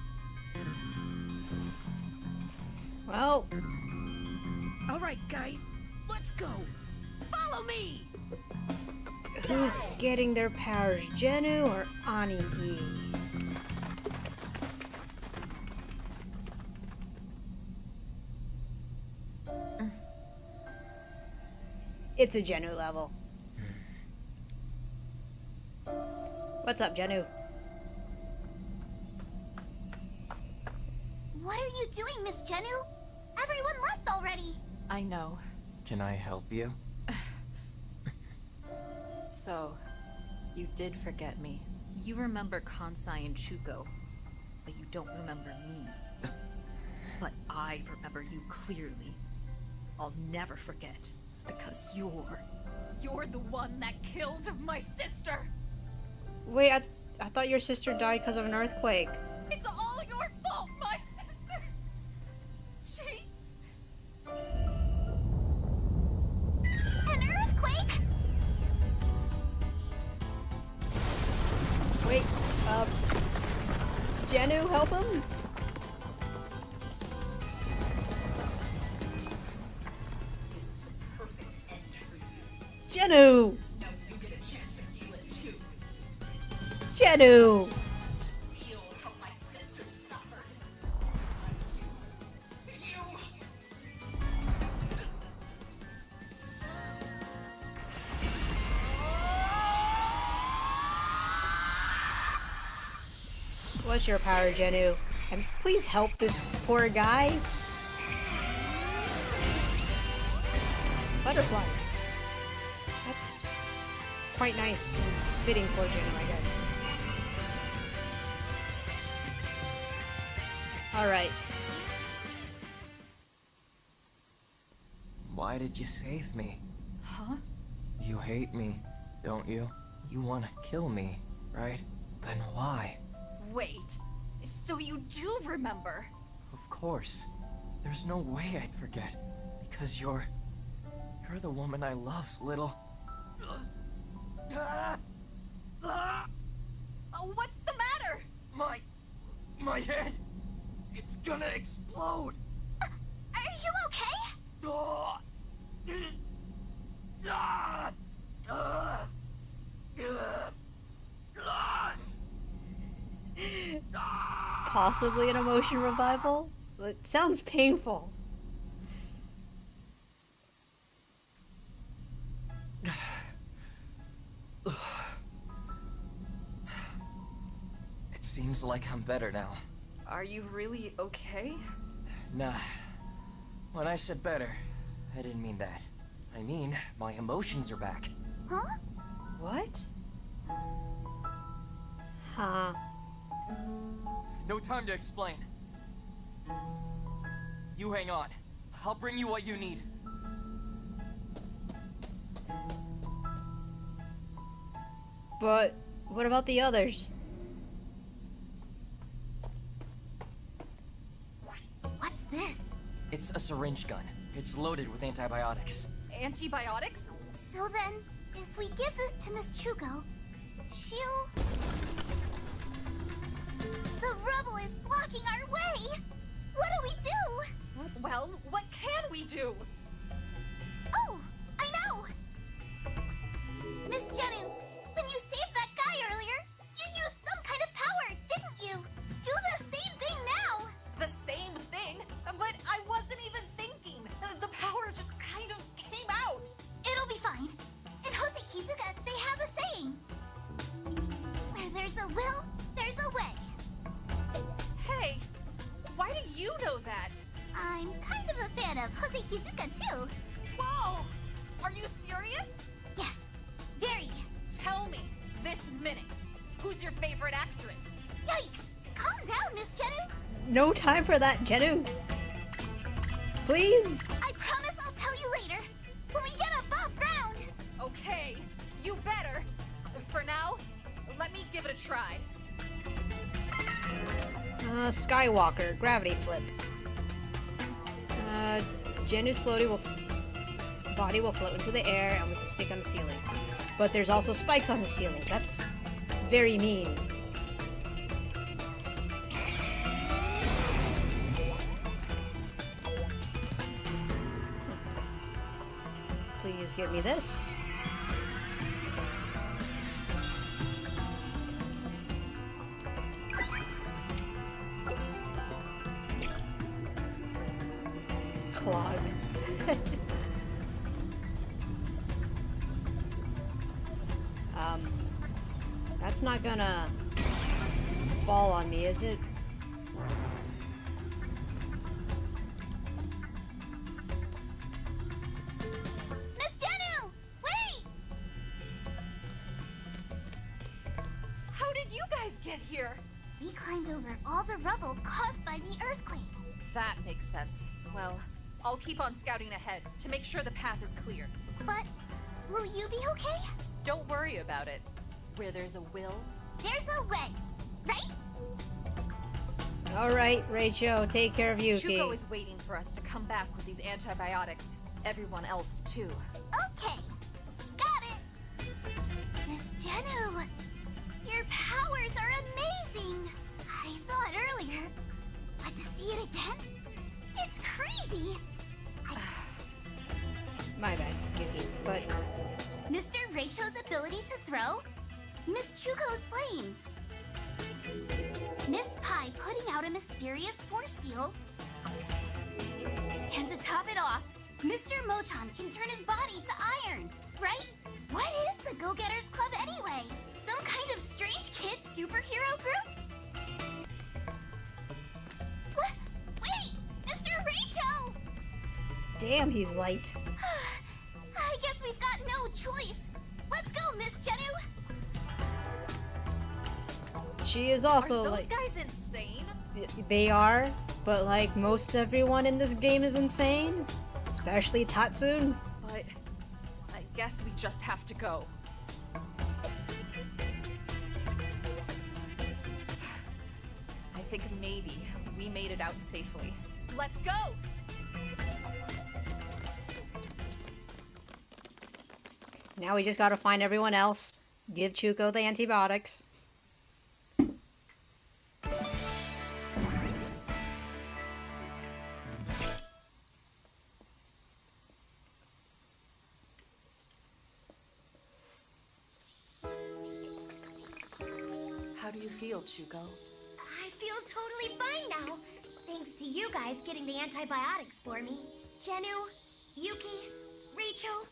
Well... Alright, guys. Let's go! Follow me! Who's getting their powers, Genu or Aniki? It's a Genu level. What's up, Genu? What are you doing, Miss Genu? Everyone left already. I know. Can I help you? So, you did forget me. You remember Kansai and Chuko, but you don't remember me. But I remember you clearly. I'll never forget, because you're the one that killed my sister! Wait, I thought your sister died because of an earthquake. It's all your fault, my sister! She... An earthquake? Wait, Genu, help him? This is the perfect end for you. Genu! Now you get a chance to feel it too. Genu! Feel how my sister suffered. You... What's your power, Genu? And please help this poor guy. Butterflies. That's quite nice and fitting for Genu, I guess. Alright. Why did you save me? Huh? You hate me, don't you? You want to kill me, right? Then why? Wait, so you do remember? Of course. There's no way I'd forget. Because you're the woman I love's little. Oh, what's the matter? My head! It's gonna explode! Are you okay? Possibly an emotion revival? It sounds painful. It seems like I'm better now. Are you really okay? Nah. When I said better, I didn't mean that. I mean, my emotions are back. Huh? What? Huh. No time to explain. You hang on. I'll bring you what you need. But what about the others? What's this? It's a syringe gun. It's loaded with antibiotics. Antibiotics? So then, if we give this to Miss Chuko, she'll... we do? Oh, I know! Miss Jennu, when you saved that guy earlier, you used some kind of power, didn't you? Do the same thing now! The same thing? But I wasn't even thinking. The power just kind of came out. It'll be fine. In Hosei Kizuka, they have a saying. Where there's a will, there's a way. Hey, why do you know that? I'm kind of a fan of Hosei Kizuka, too. Whoa! Are you serious? Yes, very. Tell me, this minute, who's your favorite actress? Yikes! Calm down, Miss Jennu. No time for that, Jennu. Please? I promise I'll tell you later, when we get above ground. Okay, you better. For now, let me give it a try. Skywalker, gravity flip. Jennu's body will float into the air and we can stick on the ceiling. But there's also spikes on the ceiling. That's very mean. Please give me this. Clog. That's not gonna fall on me, is it? Miss Jennu! Wait! How did you guys get here? We climbed over all the rubble caused by the earthquake. That makes sense. Well, I'll keep on scouting ahead to make sure the path is clear. But will you be okay? Don't worry about it. Where there's a will, there's a way, right? Alright, Rachel, take care of Yuki. Shuko is waiting for us to come back with these antibiotics. Everyone else, too. Okay, got it. Miss Jennu, your powers are amazing. I saw it earlier, but to see it again, it's crazy. My bad, Yuki, but... Mr. Reicho's ability to throw, Miss Chuko's flames, Miss Pai putting out a mysterious force field, and to top it off, Mr. Mochan can turn his body to iron, right? What is the Go-Getters Club anyway? Some kind of strange kid superhero group? What? Wait! Mr. Reicho! Damn, he's light. I guess we've got no choice. Let's go, Miss Jennu! She is also Are those like... guys insane? They are, but like most everyone in this game is insane. Especially Tatsune. But I guess we just have to go. I think maybe we made it out safely. Let's go! Now we just gotta find everyone else. Give Chuko the antibiotics. How do you feel, Chuko? I feel totally fine now. Thanks to you guys getting the antibiotics for me. Jennu, Yuki, Rachel,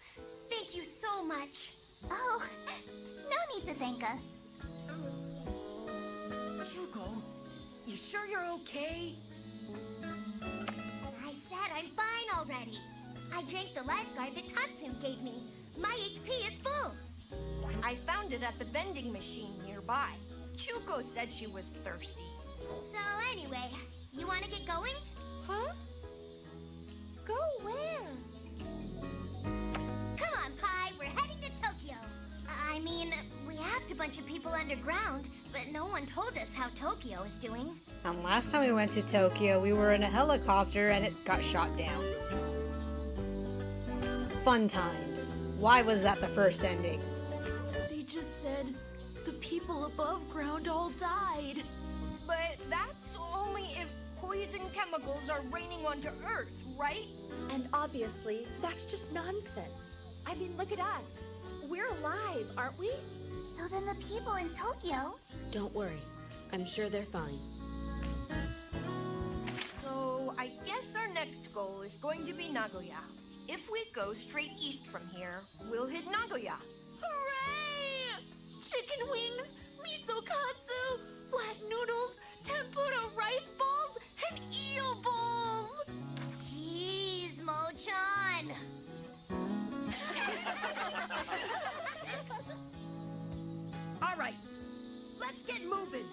thank you so much. Oh, no need to thank us. Chuko, you sure you're okay? I said I'm fine already. I drank the lifeguard that Tatsune gave me. My HP is full. I found it at the vending machine nearby. Chuko said she was thirsty. So anyway, you want to get going? Huh? Go where? Come on, Pai, we're heading to Tokyo. I mean, we asked a bunch of people underground, but no one told us how Tokyo is doing. And last time we went to Tokyo, we were in a helicopter and it got shot down. Fun times. Why was that the first ending? They just said the people above ground all died. But that's only if poison chemicals are raining onto Earth, right? And obviously, that's just nonsense. I mean, look at us. We're alive, aren't we? So then the people in Tokyo... Don't worry. I'm sure they're fine. So I guess our next goal is going to be Nagoya. If we go straight east from here, we'll hit Nagoya. Hooray! Chicken wings, miso katsu, flat noodles, tempura rice balls, and eel balls! Jeez, Mo-chan! All right, let's get moving.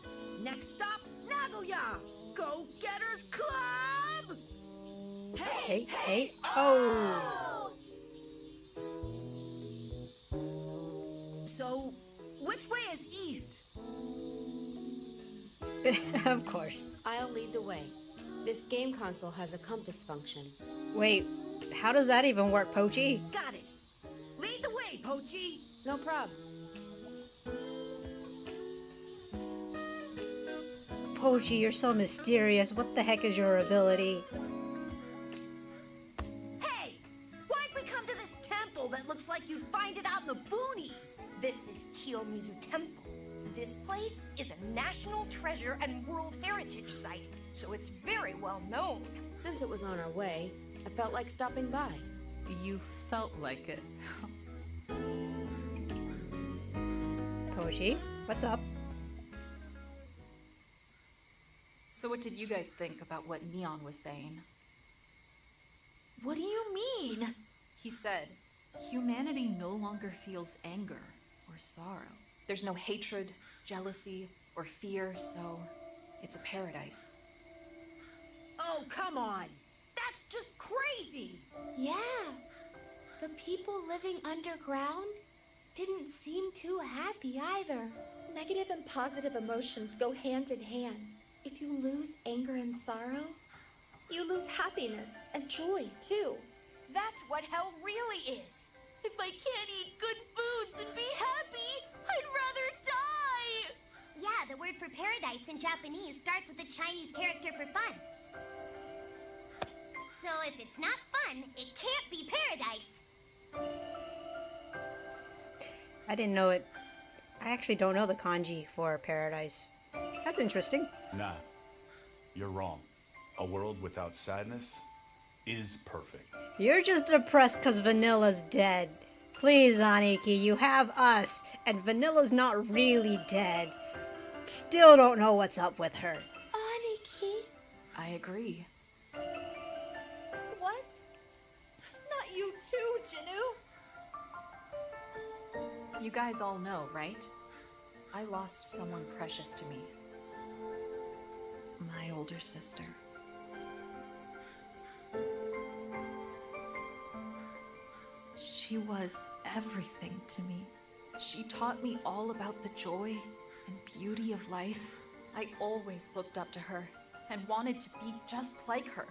Next stop, Nagoya. Go-Getters Club! Hey, oh! So, which way is east? Of course. I'll lead the way. This game console has a compass function. Wait, how does that even work, Pochi? Got it. Lead the way, Pochi. No problem. Pochi, you're so mysterious. What the heck is your ability? Hey, why'd we come to this temple that looks like you'd find it out in the boonies? This is Kiyomizu Temple. This place is a national treasure and World Heritage Site, so it's very well known. Since it was on our way, I felt like stopping by. You felt like it. Pochi, what's up? So what did you guys think about what Neon was saying? What do you mean? He said, humanity no longer feels anger or sorrow. There's no hatred, jealousy, or fear, so it's a paradise. Oh, come on. That's just crazy. Yeah. The people living underground didn't seem too happy either. Negative and positive emotions go hand in hand. If you lose anger and sorrow, you lose happiness and joy, too. That's what hell really is. If I can't eat good foods and be happy, I'd rather die! Yeah, the word for paradise in Japanese starts with a Chinese character for fun. So if it's not fun, it can't be paradise. I didn't know it. I actually don't know the kanji for paradise. That's interesting. Nah, you're wrong. A world without sadness is perfect. You're just depressed because Vanilla's dead. Please, Aniki, you have us, and Vanilla's not really dead. Still don't know what's up with her. Aniki? I agree. What? Not you too, Jinu? You guys all know, right? I lost someone precious to me. My older sister. She was everything to me. She taught me all about the joy and beauty of life. I always looked up to her and wanted to be just like her.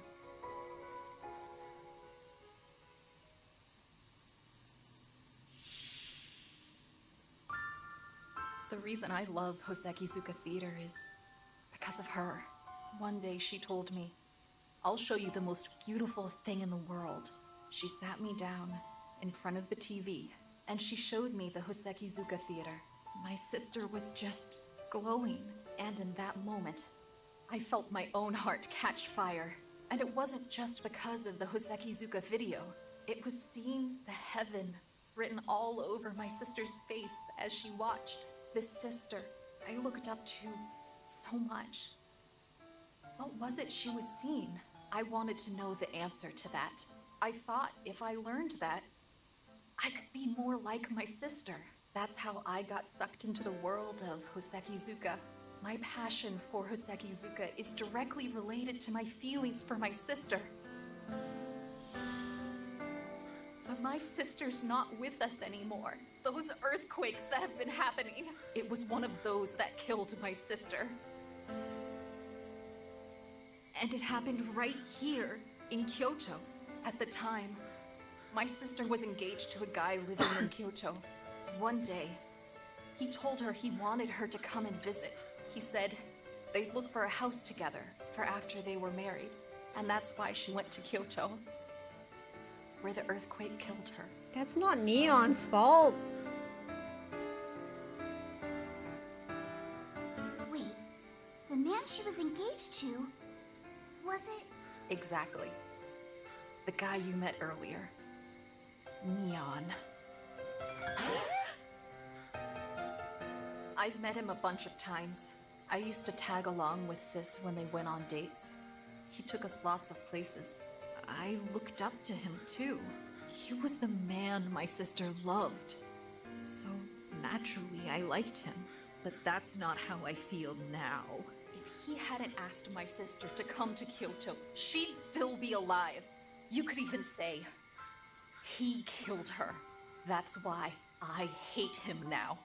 The reason I love Hosekizuka Theater is because of her. One day she told me, "I'll show you the most beautiful thing in the world." She sat me down in front of the TV and she showed me the Hosekizuka Theater. My sister was just glowing, and in that moment, I felt my own heart catch fire. And it wasn't just because of the Hosekizuka video. It was seeing the heaven written all over my sister's face as she watched. This sister I looked up to so much. What was it she was seeing? I wanted to know the answer to that. I thought if I learned that, I could be more like my sister. That's how I got sucked into the world of Hosekizuka. My passion for Hosekizuka is directly related to my feelings for my sister. But my sister's not with us anymore. Those earthquakes that have been happening, it was one of those that killed my sister. And it happened right here in Kyoto. At the time, my sister was engaged to a guy living in Kyoto. One day, he told her he wanted her to come and visit. He said they'd look for a house together for after they were married. And that's why she went to Kyoto, where the earthquake killed her. That's not Neon's fault. Wait, the man she was engaged to, was it? Exactly. The guy you met earlier. Neon. I've met him a bunch of times. I used to tag along with Sis when they went on dates. He took us lots of places. I looked up to him too. He was the man my sister loved. So naturally I liked him. But that's not how I feel now. If he hadn't asked my sister to come to Kyoto, she'd still be alive. You could even say, he killed her. That's why I hate him now.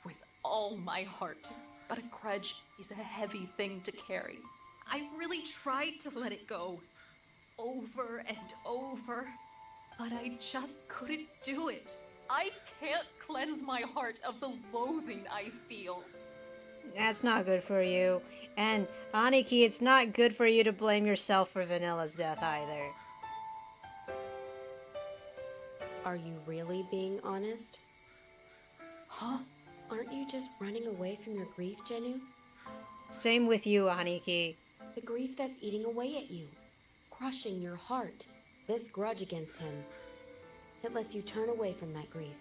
With all my heart. But a grudge is a heavy thing to carry. I really tried to let it go. Over and over. But I just couldn't do it. I can't cleanse my heart of the loathing I feel. That's not good for you. And Aniki, it's not good for you to blame yourself for Vanilla's death either. Are you really being honest? Huh? Aren't you just running away from your grief, Genu? Same with you, Aniki. The grief that's eating away at you, crushing your heart. This grudge against him, it lets you turn away from that grief.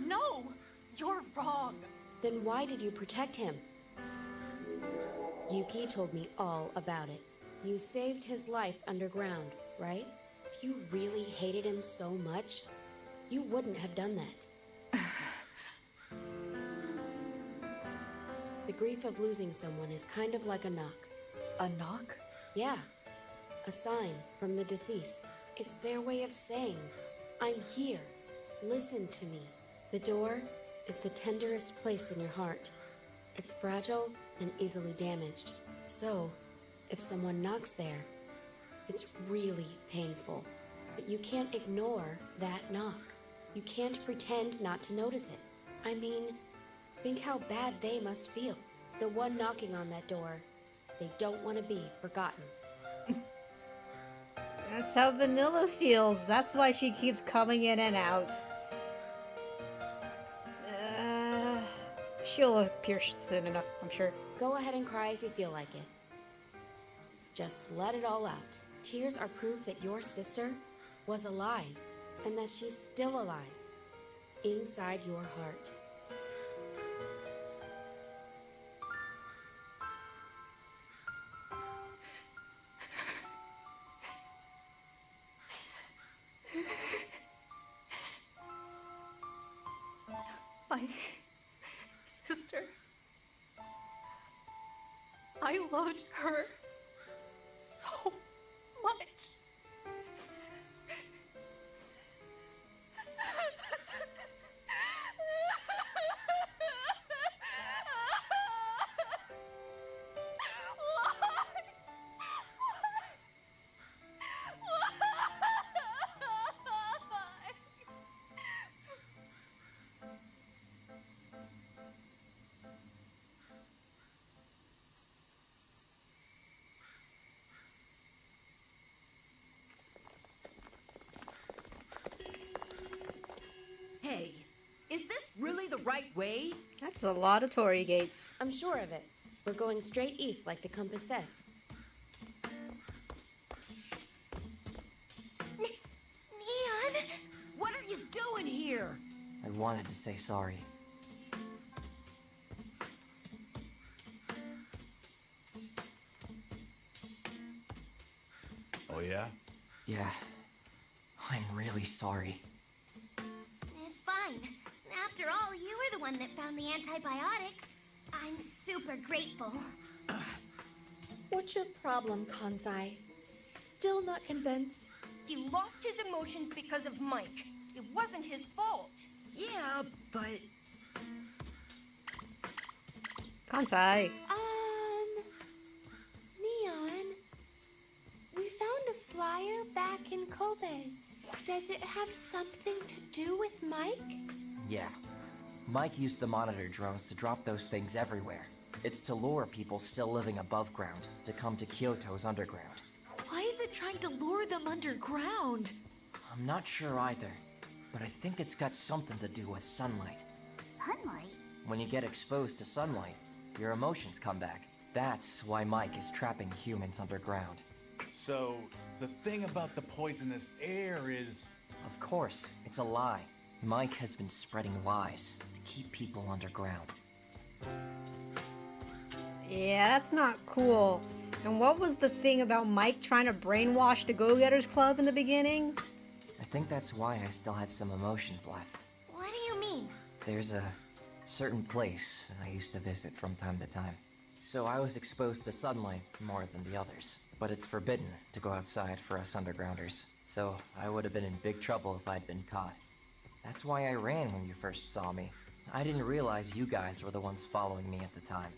No! You're wrong! Then why did you protect him? Yuki told me all about it. You saved his life underground, right? If you really hated him so much, you wouldn't have done that. The grief of losing someone is kind of like a knock. A knock? Yeah. A sign from the deceased. It's their way of saying, I'm here. Listen to me. The door is the tenderest place in your heart. It's fragile and easily damaged. So, if someone knocks there, it's really painful. But you can't ignore that knock. You can't pretend not to notice it. I mean, think how bad they must feel. The one knocking on that door, they don't want to be forgotten. That's how Vanilla feels. That's why she keeps coming in and out. She'll appear soon enough, I'm sure. Go ahead and cry if you feel like it. Just let it all out. Tears are proof that your sister was alive, and that she's still alive, inside your heart. My sister. I loved her so much. Hey, is this really the right way? That's a lot of Torii gates. I'm sure of it. We're going straight east like the compass says. Neon! What are you doing here? I wanted to say sorry. Oh, yeah? Yeah. I'm really sorry. It's fine. After all, you were the one that found the antibiotics. I'm super grateful. What's your problem, Kansai? Still not convinced? He lost his emotions because of Mike. It wasn't his fault. Yeah, but... Kansai. Neon, we found a flyer back in Kobe. Does it have something to do with Mike? Yeah. Mike used the monitor drones to drop those things everywhere. It's to lure people still living above ground to come to Kyoto's underground. Why is it trying to lure them underground? I'm not sure either, but I think it's got something to do with sunlight. Sunlight? When you get exposed to sunlight, your emotions come back. That's why Mike is trapping humans underground. So, the thing about the poisonous air is... Of course, it's a lie. Mike has been spreading lies to keep people underground. Yeah, that's not cool. And what was the thing about Mike trying to brainwash the Go-Getters Club in the beginning? I think that's why I still had some emotions left. What do you mean? There's a certain place I used to visit from time to time. So I was exposed to sunlight more than the others. But it's forbidden to go outside for us undergrounders. So I would have been in big trouble if I'd been caught. That's why I ran when you first saw me. I didn't realize you guys were the ones following me at the time.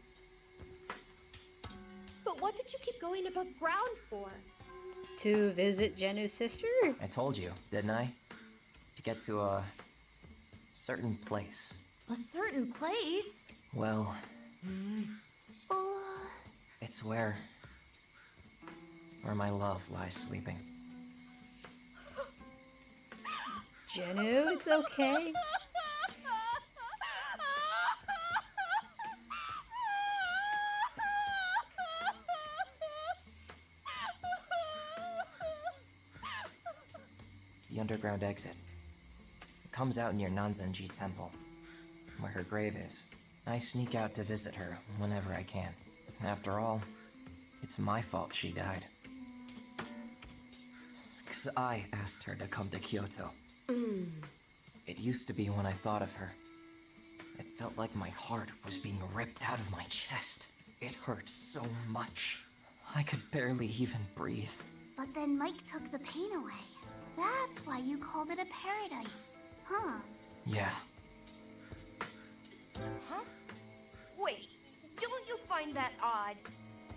But what did you keep going above ground for? To visit Jenu's sister? I told you, didn't I? To get to a certain place. A certain place? Well, it's where my love lies sleeping. Jenu, it's okay. The underground exit. It comes out near Nanzenji Temple, where her grave is. I sneak out to visit her whenever I can. After all, it's my fault she died. 'Cause I asked her to come to Kyoto. It used to be when I thought of her. It felt like my heart was being ripped out of my chest. It hurt so much. I could barely even breathe. But then Mike took the pain away. That's why you called it a paradise, huh? Yeah. Huh? Wait, don't you find that odd?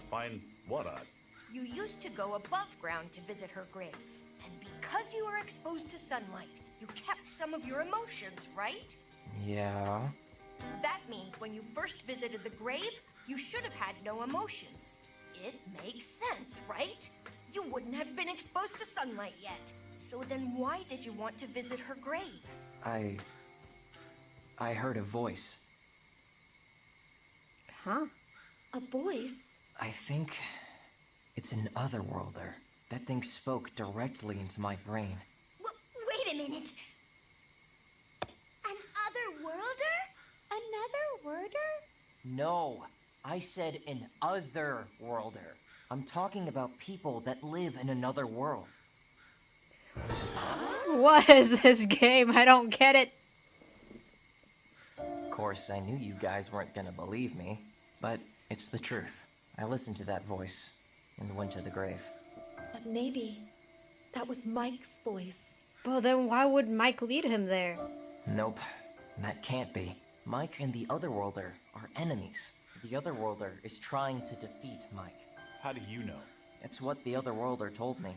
Find what odd? You used to go above ground to visit her grave. And because you were exposed to sunlight, you kept some of your emotions, right? Yeah. That means when you first visited the grave, you should have had no emotions. It makes sense, right? You wouldn't have been exposed to sunlight yet. So then why did you want to visit her grave? I heard a voice. Huh? A voice? I think it's an otherworlder. That thing spoke directly into my brain. Wait a minute. An otherworlder? Another worlder? No, I said an otherworlder. I'm talking about people that live in another world. What is this game? I don't get it. Of course, I knew you guys weren't gonna believe me, but it's the truth. I listened to that voice and went to the grave. But maybe that was Mike's voice. Well, then why would Mike lead him there? Nope, that can't be. Mike and the Otherworlder are enemies. The Otherworlder is trying to defeat Mike. How do you know? It's what the Otherworlder told me.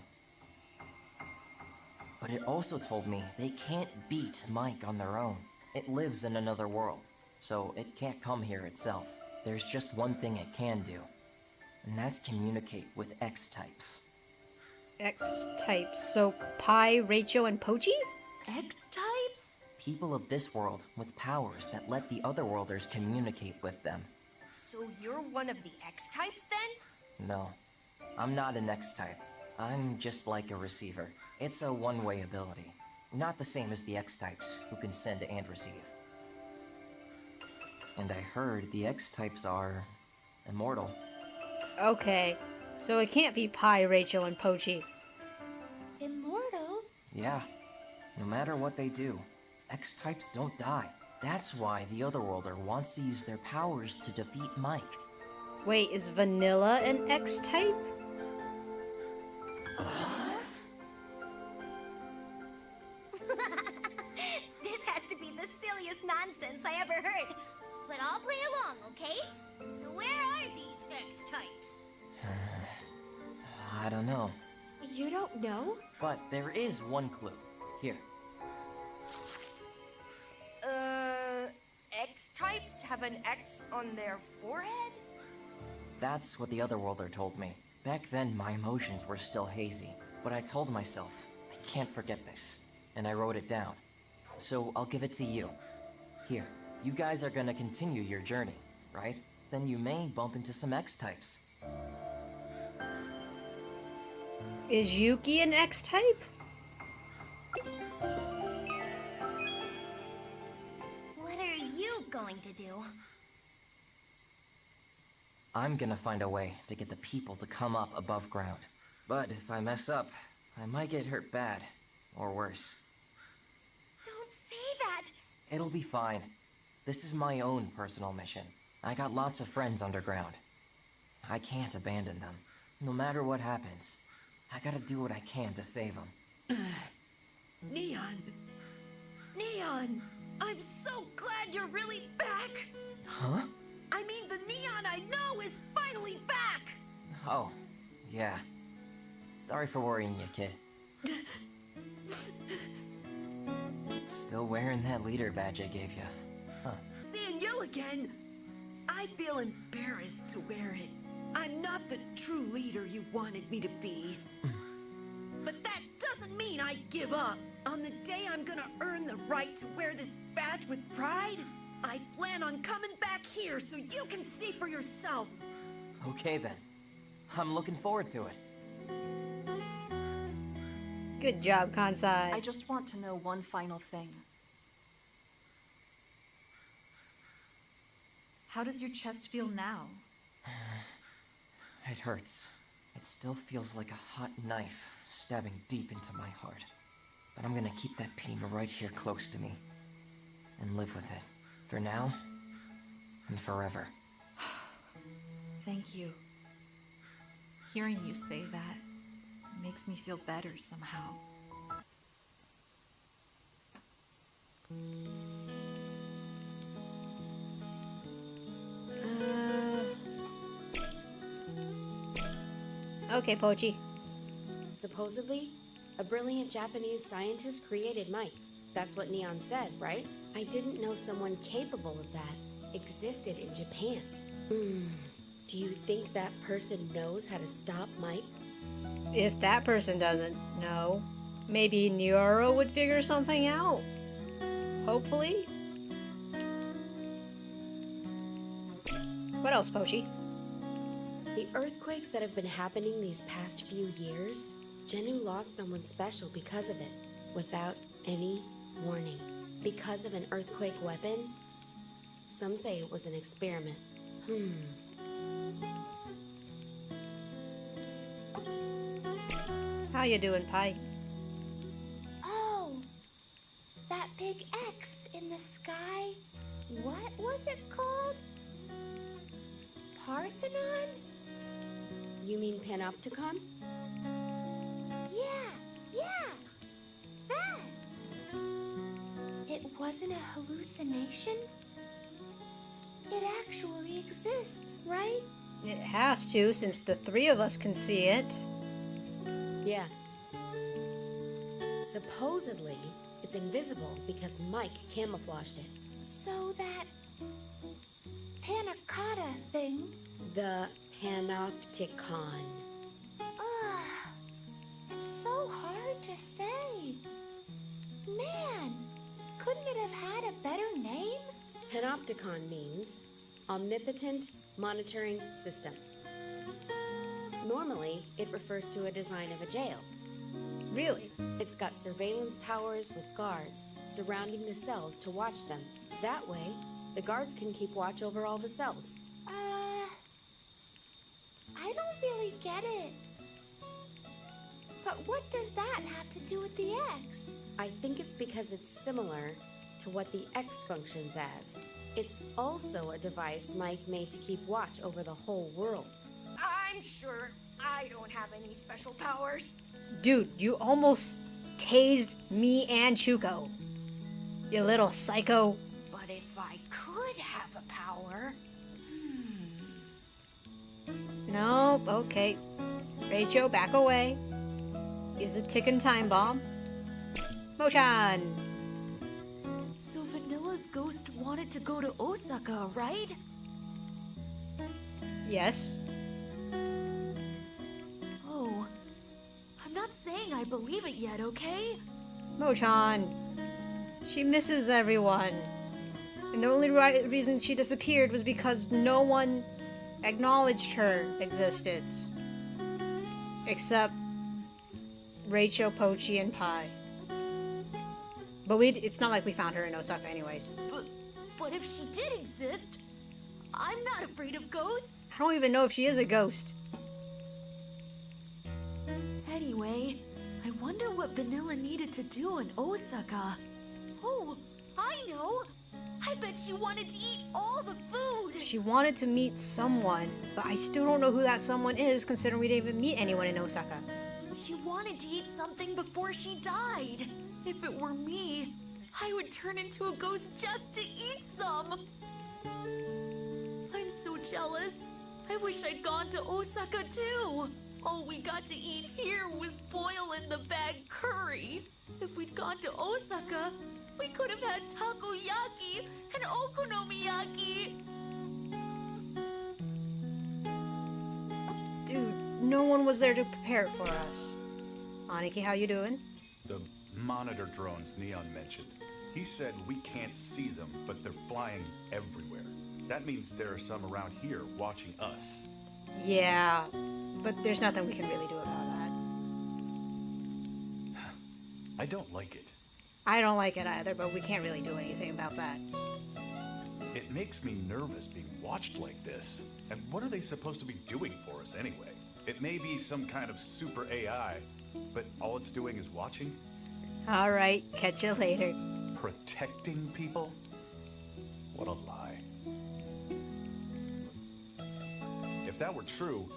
But it also told me they can't beat Mike on their own. It lives in another world, so it can't come here itself. There's just one thing it can do, and that's communicate with X-types. X-types. So Pi, Rachel, and Pochi? X-types? People of this world with powers that let the Otherworlders communicate with them. So you're one of the X-types then? No, I'm not an X-type. I'm just like a receiver. It's a one-way ability. Not the same as the X-types, who can send and receive. And I heard the X-types are immortal. Okay, so it can't be Pi, Rachel, and Pochi. Immortal? Yeah, no matter what they do, X-types don't die. That's why the Otherworlder wants to use their powers to defeat Mike. Wait, is Vanilla an X-type? This has to be the silliest nonsense I ever heard. But I'll play along, okay? So where are these X-types? I don't know. You don't know? But there is one clue. Here. X X-types have an X on their forehead? That's what the Otherworlder told me. Back then, my emotions were still hazy, but I told myself, I can't forget this, and I wrote it down. So I'll give it to you. Here, you guys are gonna continue your journey, right? Then you may bump into some X-types. Is Yuki an X-type? What are you going to do? I'm gonna find a way to get the people to come up above ground. But if I mess up, I might get hurt bad, or worse. Don't say that! It'll be fine. This is my own personal mission. I got lots of friends underground. I can't abandon them. No matter what happens, I gotta do what I can to save them. Neon! Neon! I'm so glad you're really back! Huh? I mean, the Neon I know is finally back! Oh, yeah. Sorry for worrying you, kid. Still wearing that leader badge I gave you. Huh. Seeing you again, I feel embarrassed to wear it. I'm not the true leader you wanted me to be. But that doesn't mean I give up. On the day I'm gonna earn the right to wear this badge with pride, I plan on coming back here so you can see for yourself. Okay then. I'm looking forward to it. Good job, Kansai. I just want to know one final thing. How does your chest feel now? It hurts. It still feels like a hot knife stabbing deep into my heart. But I'm gonna keep that pain right here close to me and live with it. For now and forever. Thank you. Hearing you say that makes me feel better somehow. Okay, Pochi. Supposedly, a brilliant Japanese scientist created Mike. That's what Neon said, right? I didn't know someone capable of that existed in Japan. Do you think that person knows how to stop Mike? If that person doesn't know, maybe Nyoro would figure something out. Hopefully. What else, Pochi? The earthquakes that have been happening these past few years, Genu lost someone special because of it, without any warning. Because of an earthquake weapon? Some say it was an experiment. How you doing, Pi? Oh, that big X in the sky. What was it called? Parthenon? You mean Panopticon? Yeah, that. It wasn't a hallucination? It actually exists, right? It has to, since the three of us can see it. Yeah. Supposedly, it's invisible because Mike camouflaged it. So that panna cotta thing. The Panopticon. Ugh, it's so hard to say. Man, couldn't it have had a better name? Panopticon means Omnipotent Monitoring System. Normally, it refers to a design of a jail. Really? It's got surveillance towers with guards surrounding the cells to watch them. That way, the guards can keep watch over all the cells. I don't really get it. But what does that have to do with the X? I think it's because it's similar to what the X functions as. It's also a device Mike made to keep watch over the whole world. I'm sure I don't have any special powers. Dude, you almost tased me and Chuko. You little psycho. But if I could have a power... No, okay. Rachel, back away. Is a ticking time bomb. Mochan! So Vanilla's ghost wanted wanted to go to Osaka, right? Yes. Oh, I'm not saying I believe it yet, okay? Mochan. She misses everyone. And the only reason she disappeared was because no one acknowledged her existence. Except Rachel, Pochi, and Pai. But it's not like we found her in Osaka anyways. But if she did exist, I'm not afraid of ghosts. I don't even know if she is a ghost. Anyway, I wonder what Vanilla needed to do in Osaka. Oh, I know! I bet she wanted to eat all the food! She wanted to meet someone, but I still don't know who that someone is, considering we didn't even meet anyone in Osaka. She wanted to eat something before she died. If it were me, I would turn into a ghost just to eat some. I'm so jealous. I wish I'd gone to Osaka too. All we got to eat here was boil in the bag curry. If we'd gone to Osaka, we could have had takoyaki and okonomiyaki. Dude, no one was there to prepare it for us. Aniki, how you doing? The monitor drones Neon mentioned. He said we can't see them, but they're flying everywhere. That means there are some around here watching us. Yeah, but there's nothing we can really do about that. I don't like it. I don't like it either, but we can't really do anything about that. It makes me nervous being watched like this. And what are they supposed to be doing for us anyway? It may be some kind of super AI, but all it's doing is watching? Alright, catch you later. Protecting people? What a lie. If that were true,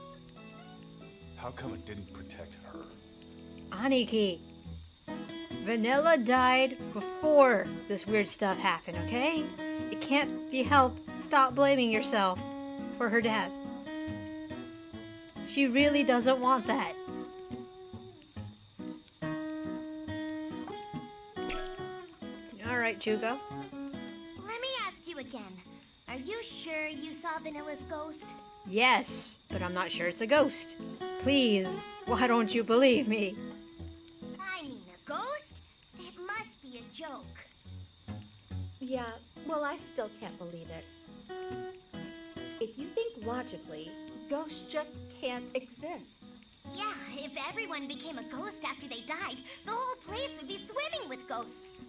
how come it didn't protect her? Aniki, Vanilla died before this weird stuff happened, okay? It can't be helped. Stop blaming yourself for her death. She really doesn't want that. Alright, Jugo. Let me ask you again. Are you sure you saw Vanilla's ghost? Yes, but I'm not sure it's a ghost. Please, why don't you believe me? I mean, a ghost? It must be a joke. Yeah, well, I still can't believe it. If you think logically, ghosts just can't exist. Yeah, if everyone became a ghost after they died, the whole place would be swimming with ghosts.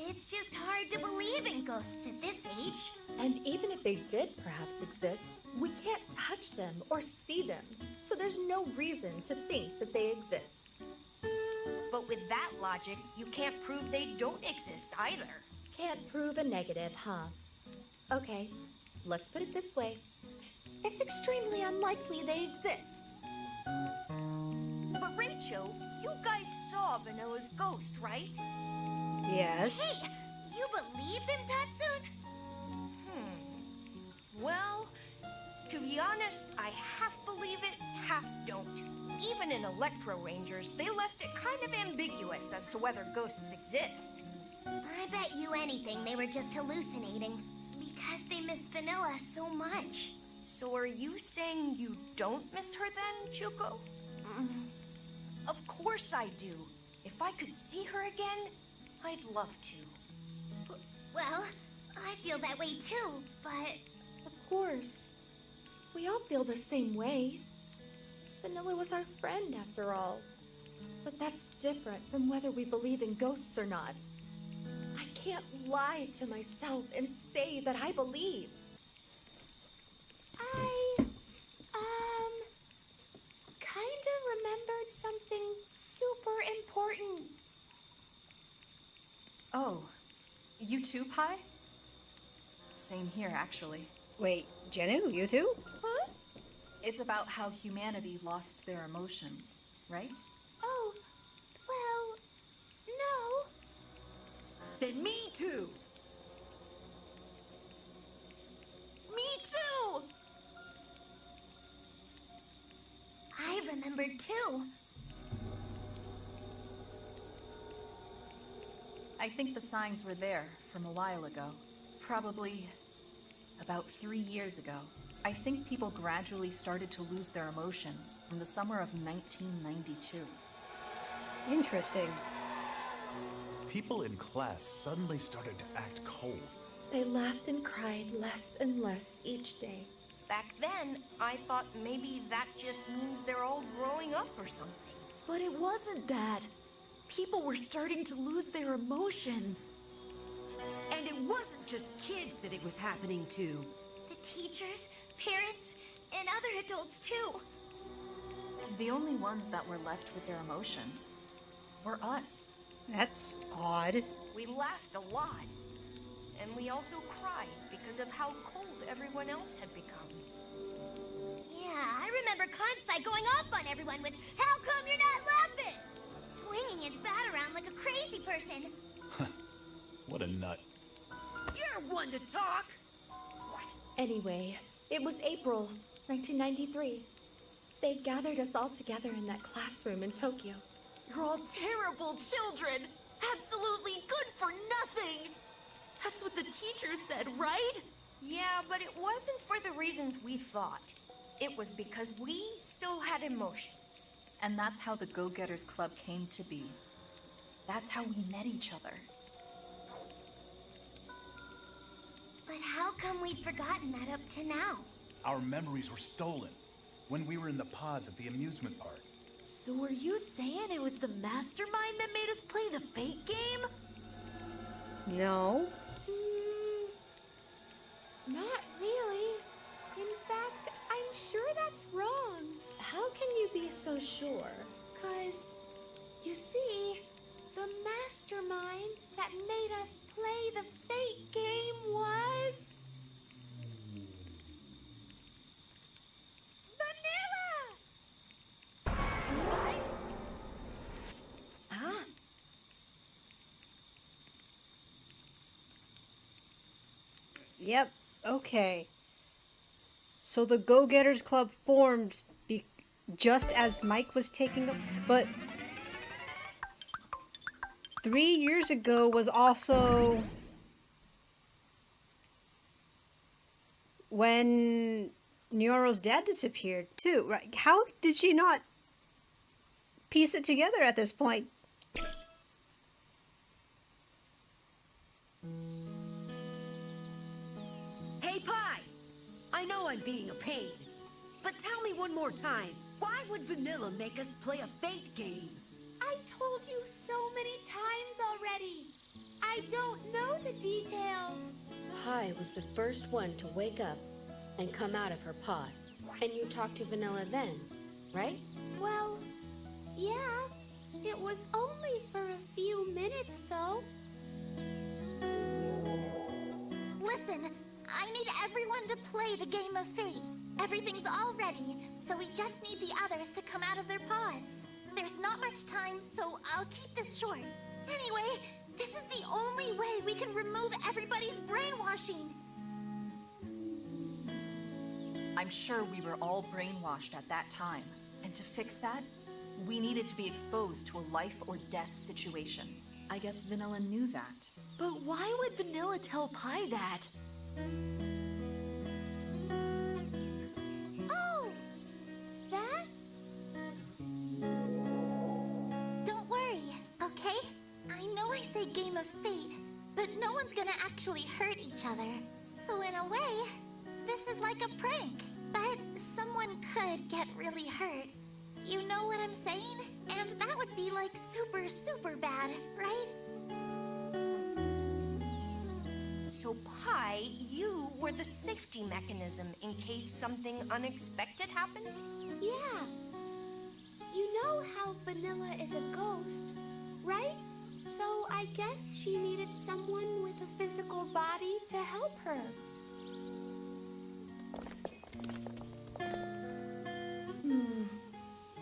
It's just hard to believe in ghosts at this age. And even if they did perhaps exist, we can't touch them or see them. So there's no reason to think that they exist. But with that logic, you can't prove they don't exist either. Can't prove a negative, huh? Okay, let's put it this way. It's extremely unlikely they exist. But Rachel, you guys saw Vanilla's ghost, right? Yes. Hey, you believe him, Tatsune? Well, to be honest, I half believe it, half don't. Even in Electro Rangers, they left it kind of ambiguous as to whether ghosts exist. I bet you anything they were just hallucinating. Because they miss Vanilla so much. So are you saying you don't miss her then, Chuko? Of course I do. If I could see her again, I'd love to. Well, I feel that way too, but... Of course. We all feel the same way. Vanilla was our friend, after all. But that's different from whether we believe in ghosts or not. I can't lie to myself and say that I believe. Kinda remembered something super important. Oh, you too, Pai? Same here, actually. Wait, Jennu, you too? What? It's about how humanity lost their emotions, right? Oh, well, no. Then me too. Me too! I remembered too. I think the signs were there from a while ago. Probably about 3 years ago. I think people gradually started to lose their emotions from the summer of 1992. Interesting. People in class suddenly started to act cold. They laughed and cried less and less each day. Back then, I thought maybe that just means they're all growing up or something. But it wasn't that. People were starting to lose their emotions. And it wasn't just kids that it was happening to. The teachers, parents, and other adults too. The only ones that were left with their emotions were us. That's odd. We laughed a lot. And we also cried because of how cold everyone else had become. Yeah, I remember Kansai going off on everyone with, "How come you're not laughing?" Swinging his bat around like a crazy person. What a nut. You're one to talk! Anyway, it was April 1993. They gathered us all together in that classroom in Tokyo. You're all terrible children. Absolutely good for nothing. That's what the teacher said, right? Yeah, but it wasn't for the reasons we thought. It was because we still had emotions. And that's how the Go-Getters Club came to be. That's how we met each other. But how come we've forgotten that up to now? Our memories were stolen when we were in the pods at the amusement park. So were you saying it was the mastermind that made us play the fate game? No. Not really. In fact, I'm sure that's wrong. How can you be so sure? 'Cause, you see, the mastermind that made us play the fate game was... Yep, okay. So the Go-Getters Club formed just as Mike was taking them, but 3 years ago was also when Nyoro's dad disappeared too, right? How did she not piece it together at this point? Hey, Pie! I know I'm being a pain, but tell me one more time, why would Vanilla make us play a fate game? I told you so many times already. I don't know the details. Pi was the first one to wake up and come out of her pod. And you talked to Vanilla then, right? Well, yeah. It was only for a few minutes, though. Listen, I need everyone to play the game of fate. Everything's all ready, so we just need the others to come out of their pods. There's not much time, so I'll keep this short. Anyway, this is the only way we can remove everybody's brainwashing. I'm sure we were all brainwashed at that time. And to fix that, we needed to be exposed to a life or death situation. I guess Vanilla knew that. But why would Vanilla tell Pi that? Oh! That? Don't worry, okay? I know I say game of fate, but no one's gonna actually hurt each other. So in a way, this is like a prank. But someone could get really hurt. You know what I'm saying? And that would be like super, super bad, right? So, Pi, you were the safety mechanism in case something unexpected happened? Yeah. You know how Vanilla is a ghost, right? So I guess she needed someone with a physical body to help her.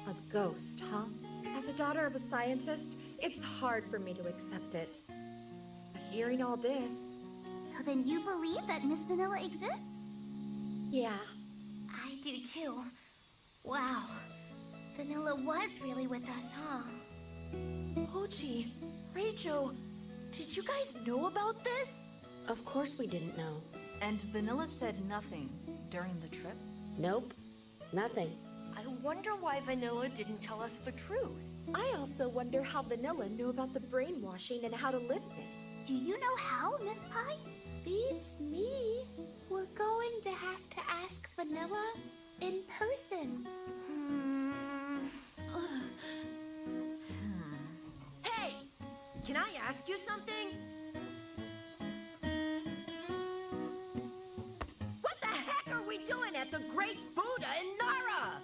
A ghost, huh? As a daughter of a scientist, it's hard for me to accept it. But hearing all this... So then you believe that Miss Vanilla exists? Yeah. I do too. Wow. Vanilla was really with us, huh? Hochi, Rachel, did you guys know about this? Of course we didn't know. And Vanilla said nothing during the trip? Nope. Nothing. I wonder why Vanilla didn't tell us the truth. I also wonder how Vanilla knew about the brainwashing and how to live it. Do you know how, Miss Pie? Beats me. We're going to have to ask Vanilla in person. Hey! Can I ask you something? What the heck are we doing at the Great Buddha in Nara?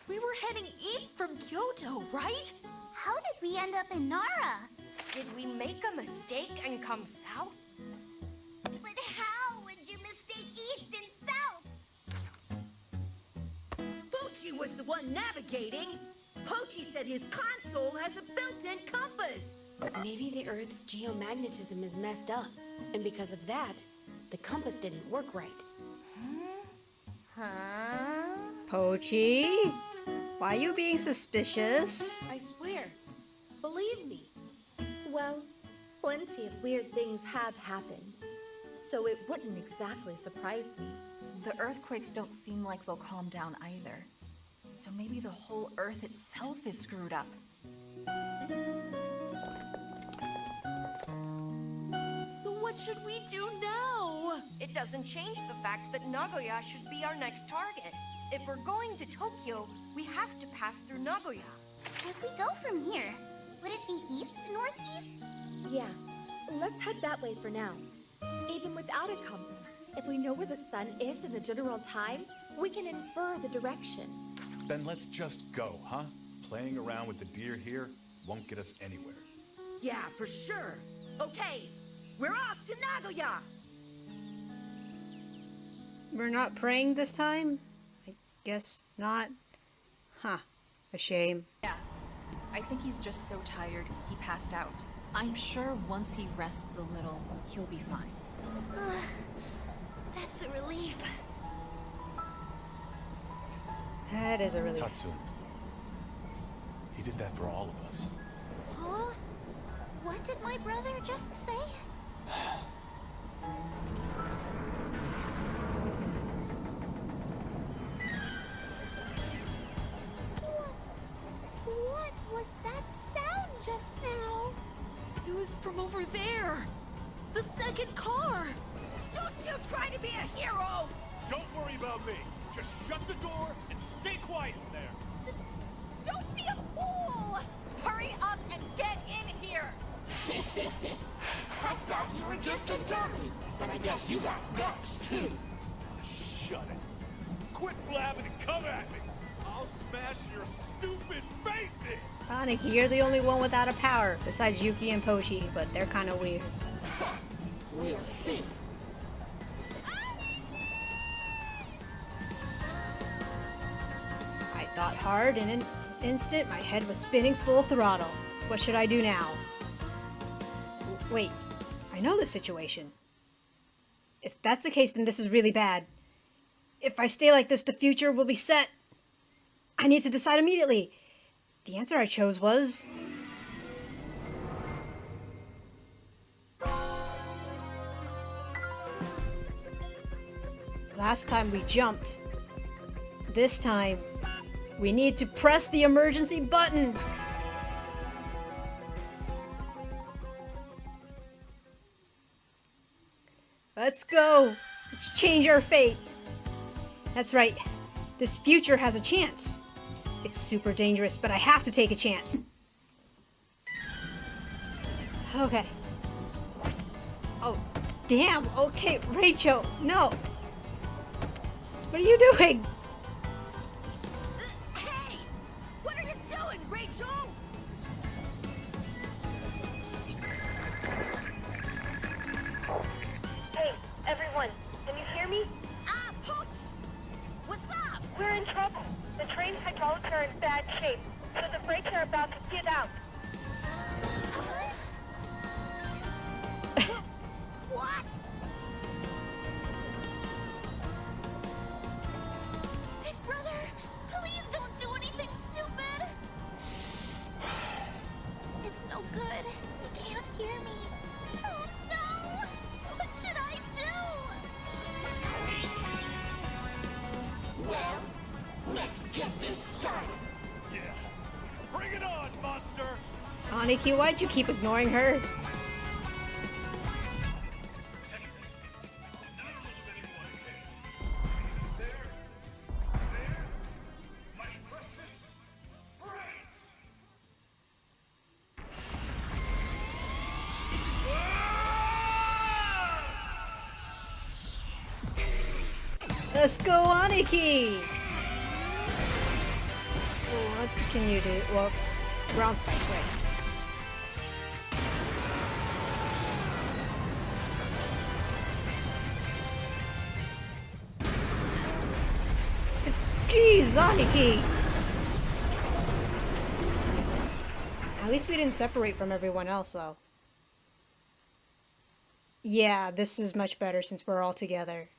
We were heading east from Kyoto, right? How did we end up in Nara? Did we make a mistake and come south? But how would you mistake east and south? Poochie was the one navigating. Pochi said his console has a built-in compass. Maybe the Earth's geomagnetism is messed up, and because of that, the compass didn't work right. Pochi? Why are you being suspicious? I swear. Believe me. Well, plenty of weird things have happened, so it wouldn't exactly surprise me. The earthquakes don't seem like they'll calm down either. So maybe the whole Earth itself is screwed up. So what should we do now? It doesn't change the fact that Nagoya should be our next target. If we're going to Tokyo, we have to pass through Nagoya. If we go from here, would it be east northeast? Yeah, let's head that way for now. Even without a compass, if we know where the sun is in the general time, we can infer the direction. Then let's just go, huh? Playing around with the deer here won't get us anywhere. Yeah, for sure. Okay, we're off to Nagoya. We're not praying this time? I guess not. Huh. A shame. Yeah. I think he's just so tired he passed out. I'm sure once he rests a little, he'll be fine. That's a relief. That is a relief. Tatsum. He did that for all of us. Huh? What did my brother just say? What was that sound just now? It was from over there. The second car. Don't you try to be a hero! Don't worry about me. Just shut the door and stay quiet in there. Don't be a fool! Hurry up and get in here. I thought you were just a dummy, but I guess you got guts too. Shut it. Quit blabbing and come at me. I'll smash your stupid faces. Aniki, you're the only one without a power, besides Yuki and Pochi, but they're kind of weird. We'll see. I thought hard. In an instant, my head was spinning full throttle. What should I do now? Wait, I know the situation. If that's the case, then this is really bad. If I stay like this, the future will be set. I need to decide immediately. The answer I chose was... Last time we jumped. This time, we need to press the emergency button. Let's go. Let's change our fate. That's right. This future has a chance. It's super dangerous, but I have to take a chance. Okay. Oh, damn. Okay, Rachel, no. What are you doing? Hey! What are you doing, Rachel? Hey, everyone, can you hear me? Pooch! What's up? We're in trouble. The train's hydraulics are in bad shape, so the brakes are about to give out. What? Big brother, please don't do anything stupid. It's no good. He can't get this started. Yeah. Bring it on, monster! Aniki, why'd you keep ignoring her? Let's go, Aniki! What can you do? Well, ground spike, right? Jeez, Aniki! At least we didn't separate from everyone else, though. Yeah, this is much better since we're all together.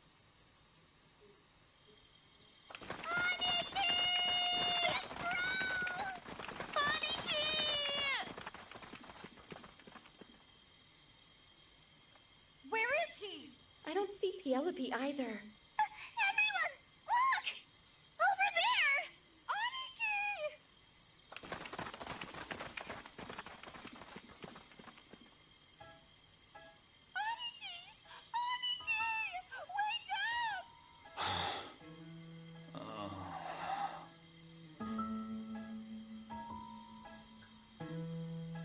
Where is he? I don't see Pielope either. Everyone, look! Over there!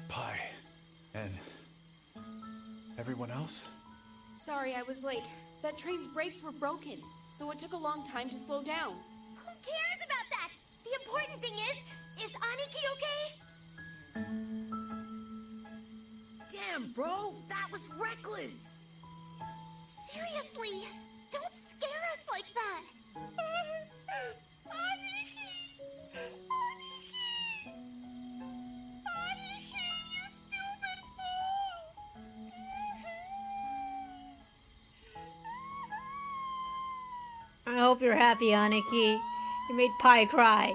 Pi. And everyone else? Sorry I was late. That train's brakes were broken, so it took a long time to slow down. Who cares about that? The important thing is Aniki okay? Damn, bro, that was reckless. Seriously, don't scare us like that. I hope you're happy, Aniki. You made Pi cry.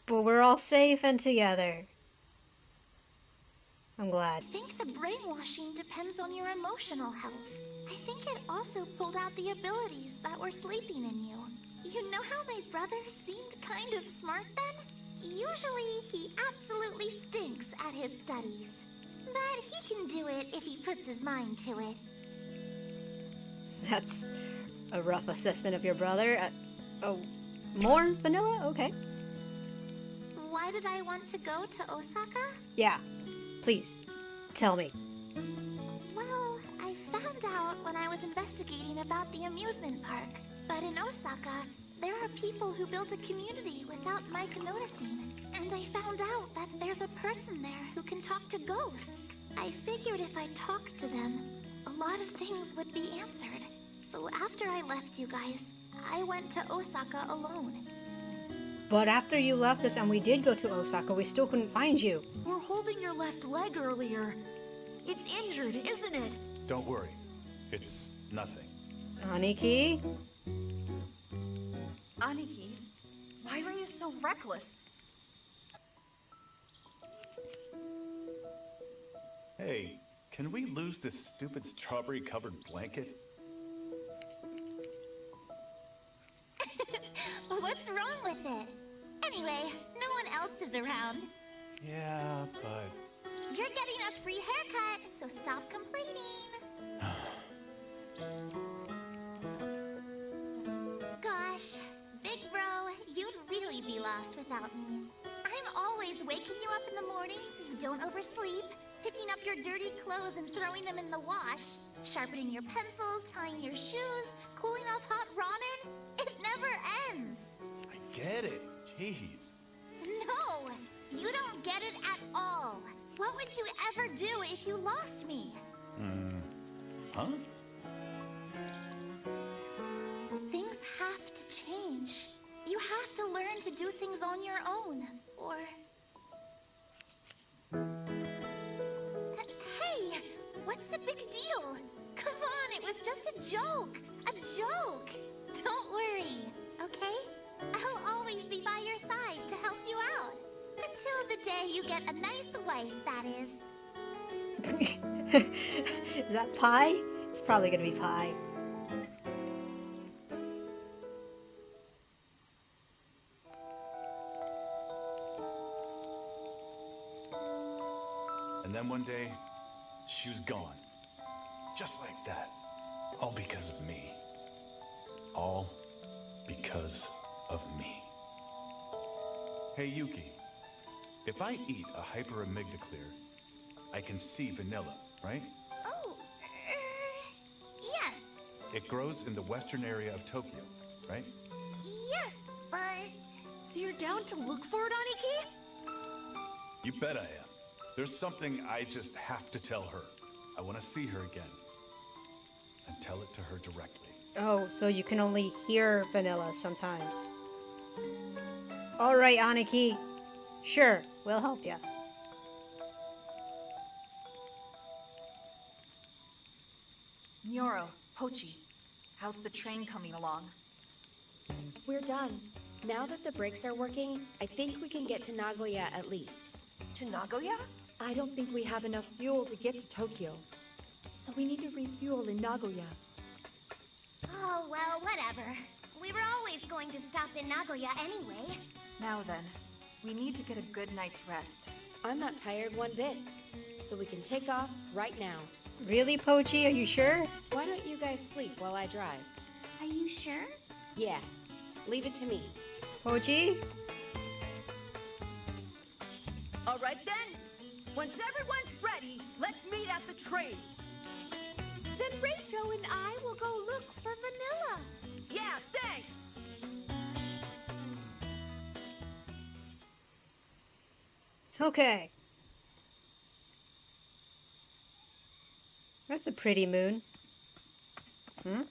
But we're all safe and together. I'm glad. I think the brainwashing depends on your emotional health. I think it also pulled out the abilities that were sleeping in you. You know how my brother seemed kind of smart then? Usually, he absolutely stinks at his studies. But he can do it if he puts his mind to it. That's a rough assessment of your brother. Oh, more vanilla? Okay. Why did I want to go to Osaka? Yeah, please, tell me. Well, I found out when I was investigating about the amusement park. But in Osaka, there are people who built a community without Mike noticing. And I found out that there's a person there who can talk to ghosts. I figured if I talked to them, a lot of things would be answered. So after I left you guys, I went to Osaka alone. But after you left us and we did go to Osaka, we still couldn't find you. We're holding your left leg earlier. It's injured, isn't it? Don't worry. It's nothing. Aniki? Aniki, why were you so reckless? Hey, can we lose this stupid strawberry-covered blanket? What's wrong with it? Anyway, no one else is around. Yeah, but... You're getting a free haircut, so stop complaining. Gosh, big bro, you'd really be lost without me. I'm always waking you up in the morning so you don't oversleep, picking up your dirty clothes and throwing them in the wash, sharpening your pencils, tying your shoes, cooling off hot ramen. It never ends. I get it. Jeez. No, you don't get it at all. What would you ever do if you lost me? Huh? Things have to change. You have to learn to do things on your own, or... Hey, what's the big deal? Come on, it was just a joke. A joke. Don't worry, okay? I'll always be by your side to help you out. Until the day you get a nice wife, that is. Is that pie? It's probably gonna be pie. And then one day, she was gone. Just like that. All because of me. All because of me. Hey, Yuki. If I eat a hyperamygdaclear, I can see vanilla, right? Oh, yes. It grows in the western area of Tokyo, right? Yes, but... So you're down to look for it, Aniki? You bet I am. There's something I just have to tell her. I want to see her again. And tell it to her directly. Oh, so you can only hear vanilla sometimes. Alright, Aniki. Sure, we'll help ya. Nyoro, Pochi, how's the train coming along? We're done. Now that the brakes are working, I think we can get to Nagoya at least. To Nagoya? I don't think we have enough fuel to get to Tokyo. So we need to refuel in Nagoya. Oh, well, whatever. We were always going to stop in Nagoya anyway. Now then, we need to get a good night's rest. I'm not tired one bit, so we can take off right now. Really, Pochi? Are you sure? Why don't you guys sleep while I drive? Are you sure? Yeah, leave it to me. Pochi? All right then. Once everyone's ready, let's meet at the train. Then Rachel and I will go look for vanilla. Yeah, thanks. Okay. That's a pretty moon. Hmm?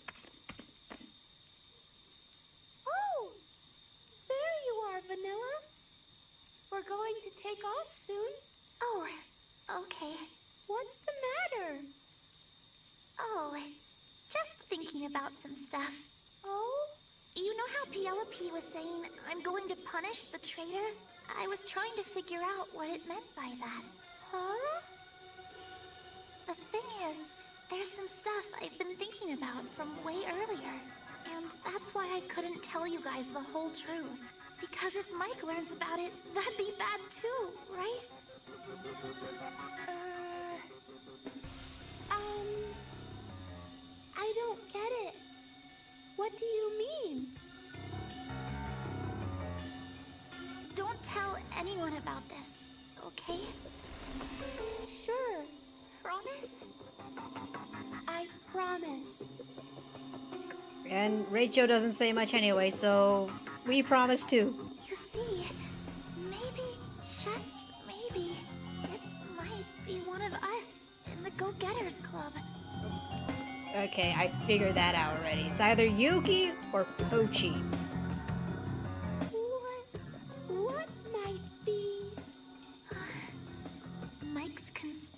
Oh, there you are, Vanilla. We're going to take off soon. Oh, okay. What's the matter? Oh, just thinking about some stuff. Oh? You know how Pielope was saying, I'm going to punish the traitor? I was trying to figure out what it meant by that. Huh? The thing is, there's some stuff I've been thinking about from way earlier. And that's why I couldn't tell you guys the whole truth. Because if Mike learns about it, that'd be bad too, right? I don't get it. What do you mean? Don't tell anyone about this, okay? Sure. Promise? I promise. And Rachel doesn't say much anyway, so we promise too. You see, maybe, just maybe, it might be one of us in the Go-Getters Club. Okay, I figured that out already. It's either Yuki or Pochi. What might be? Mike's conspiracy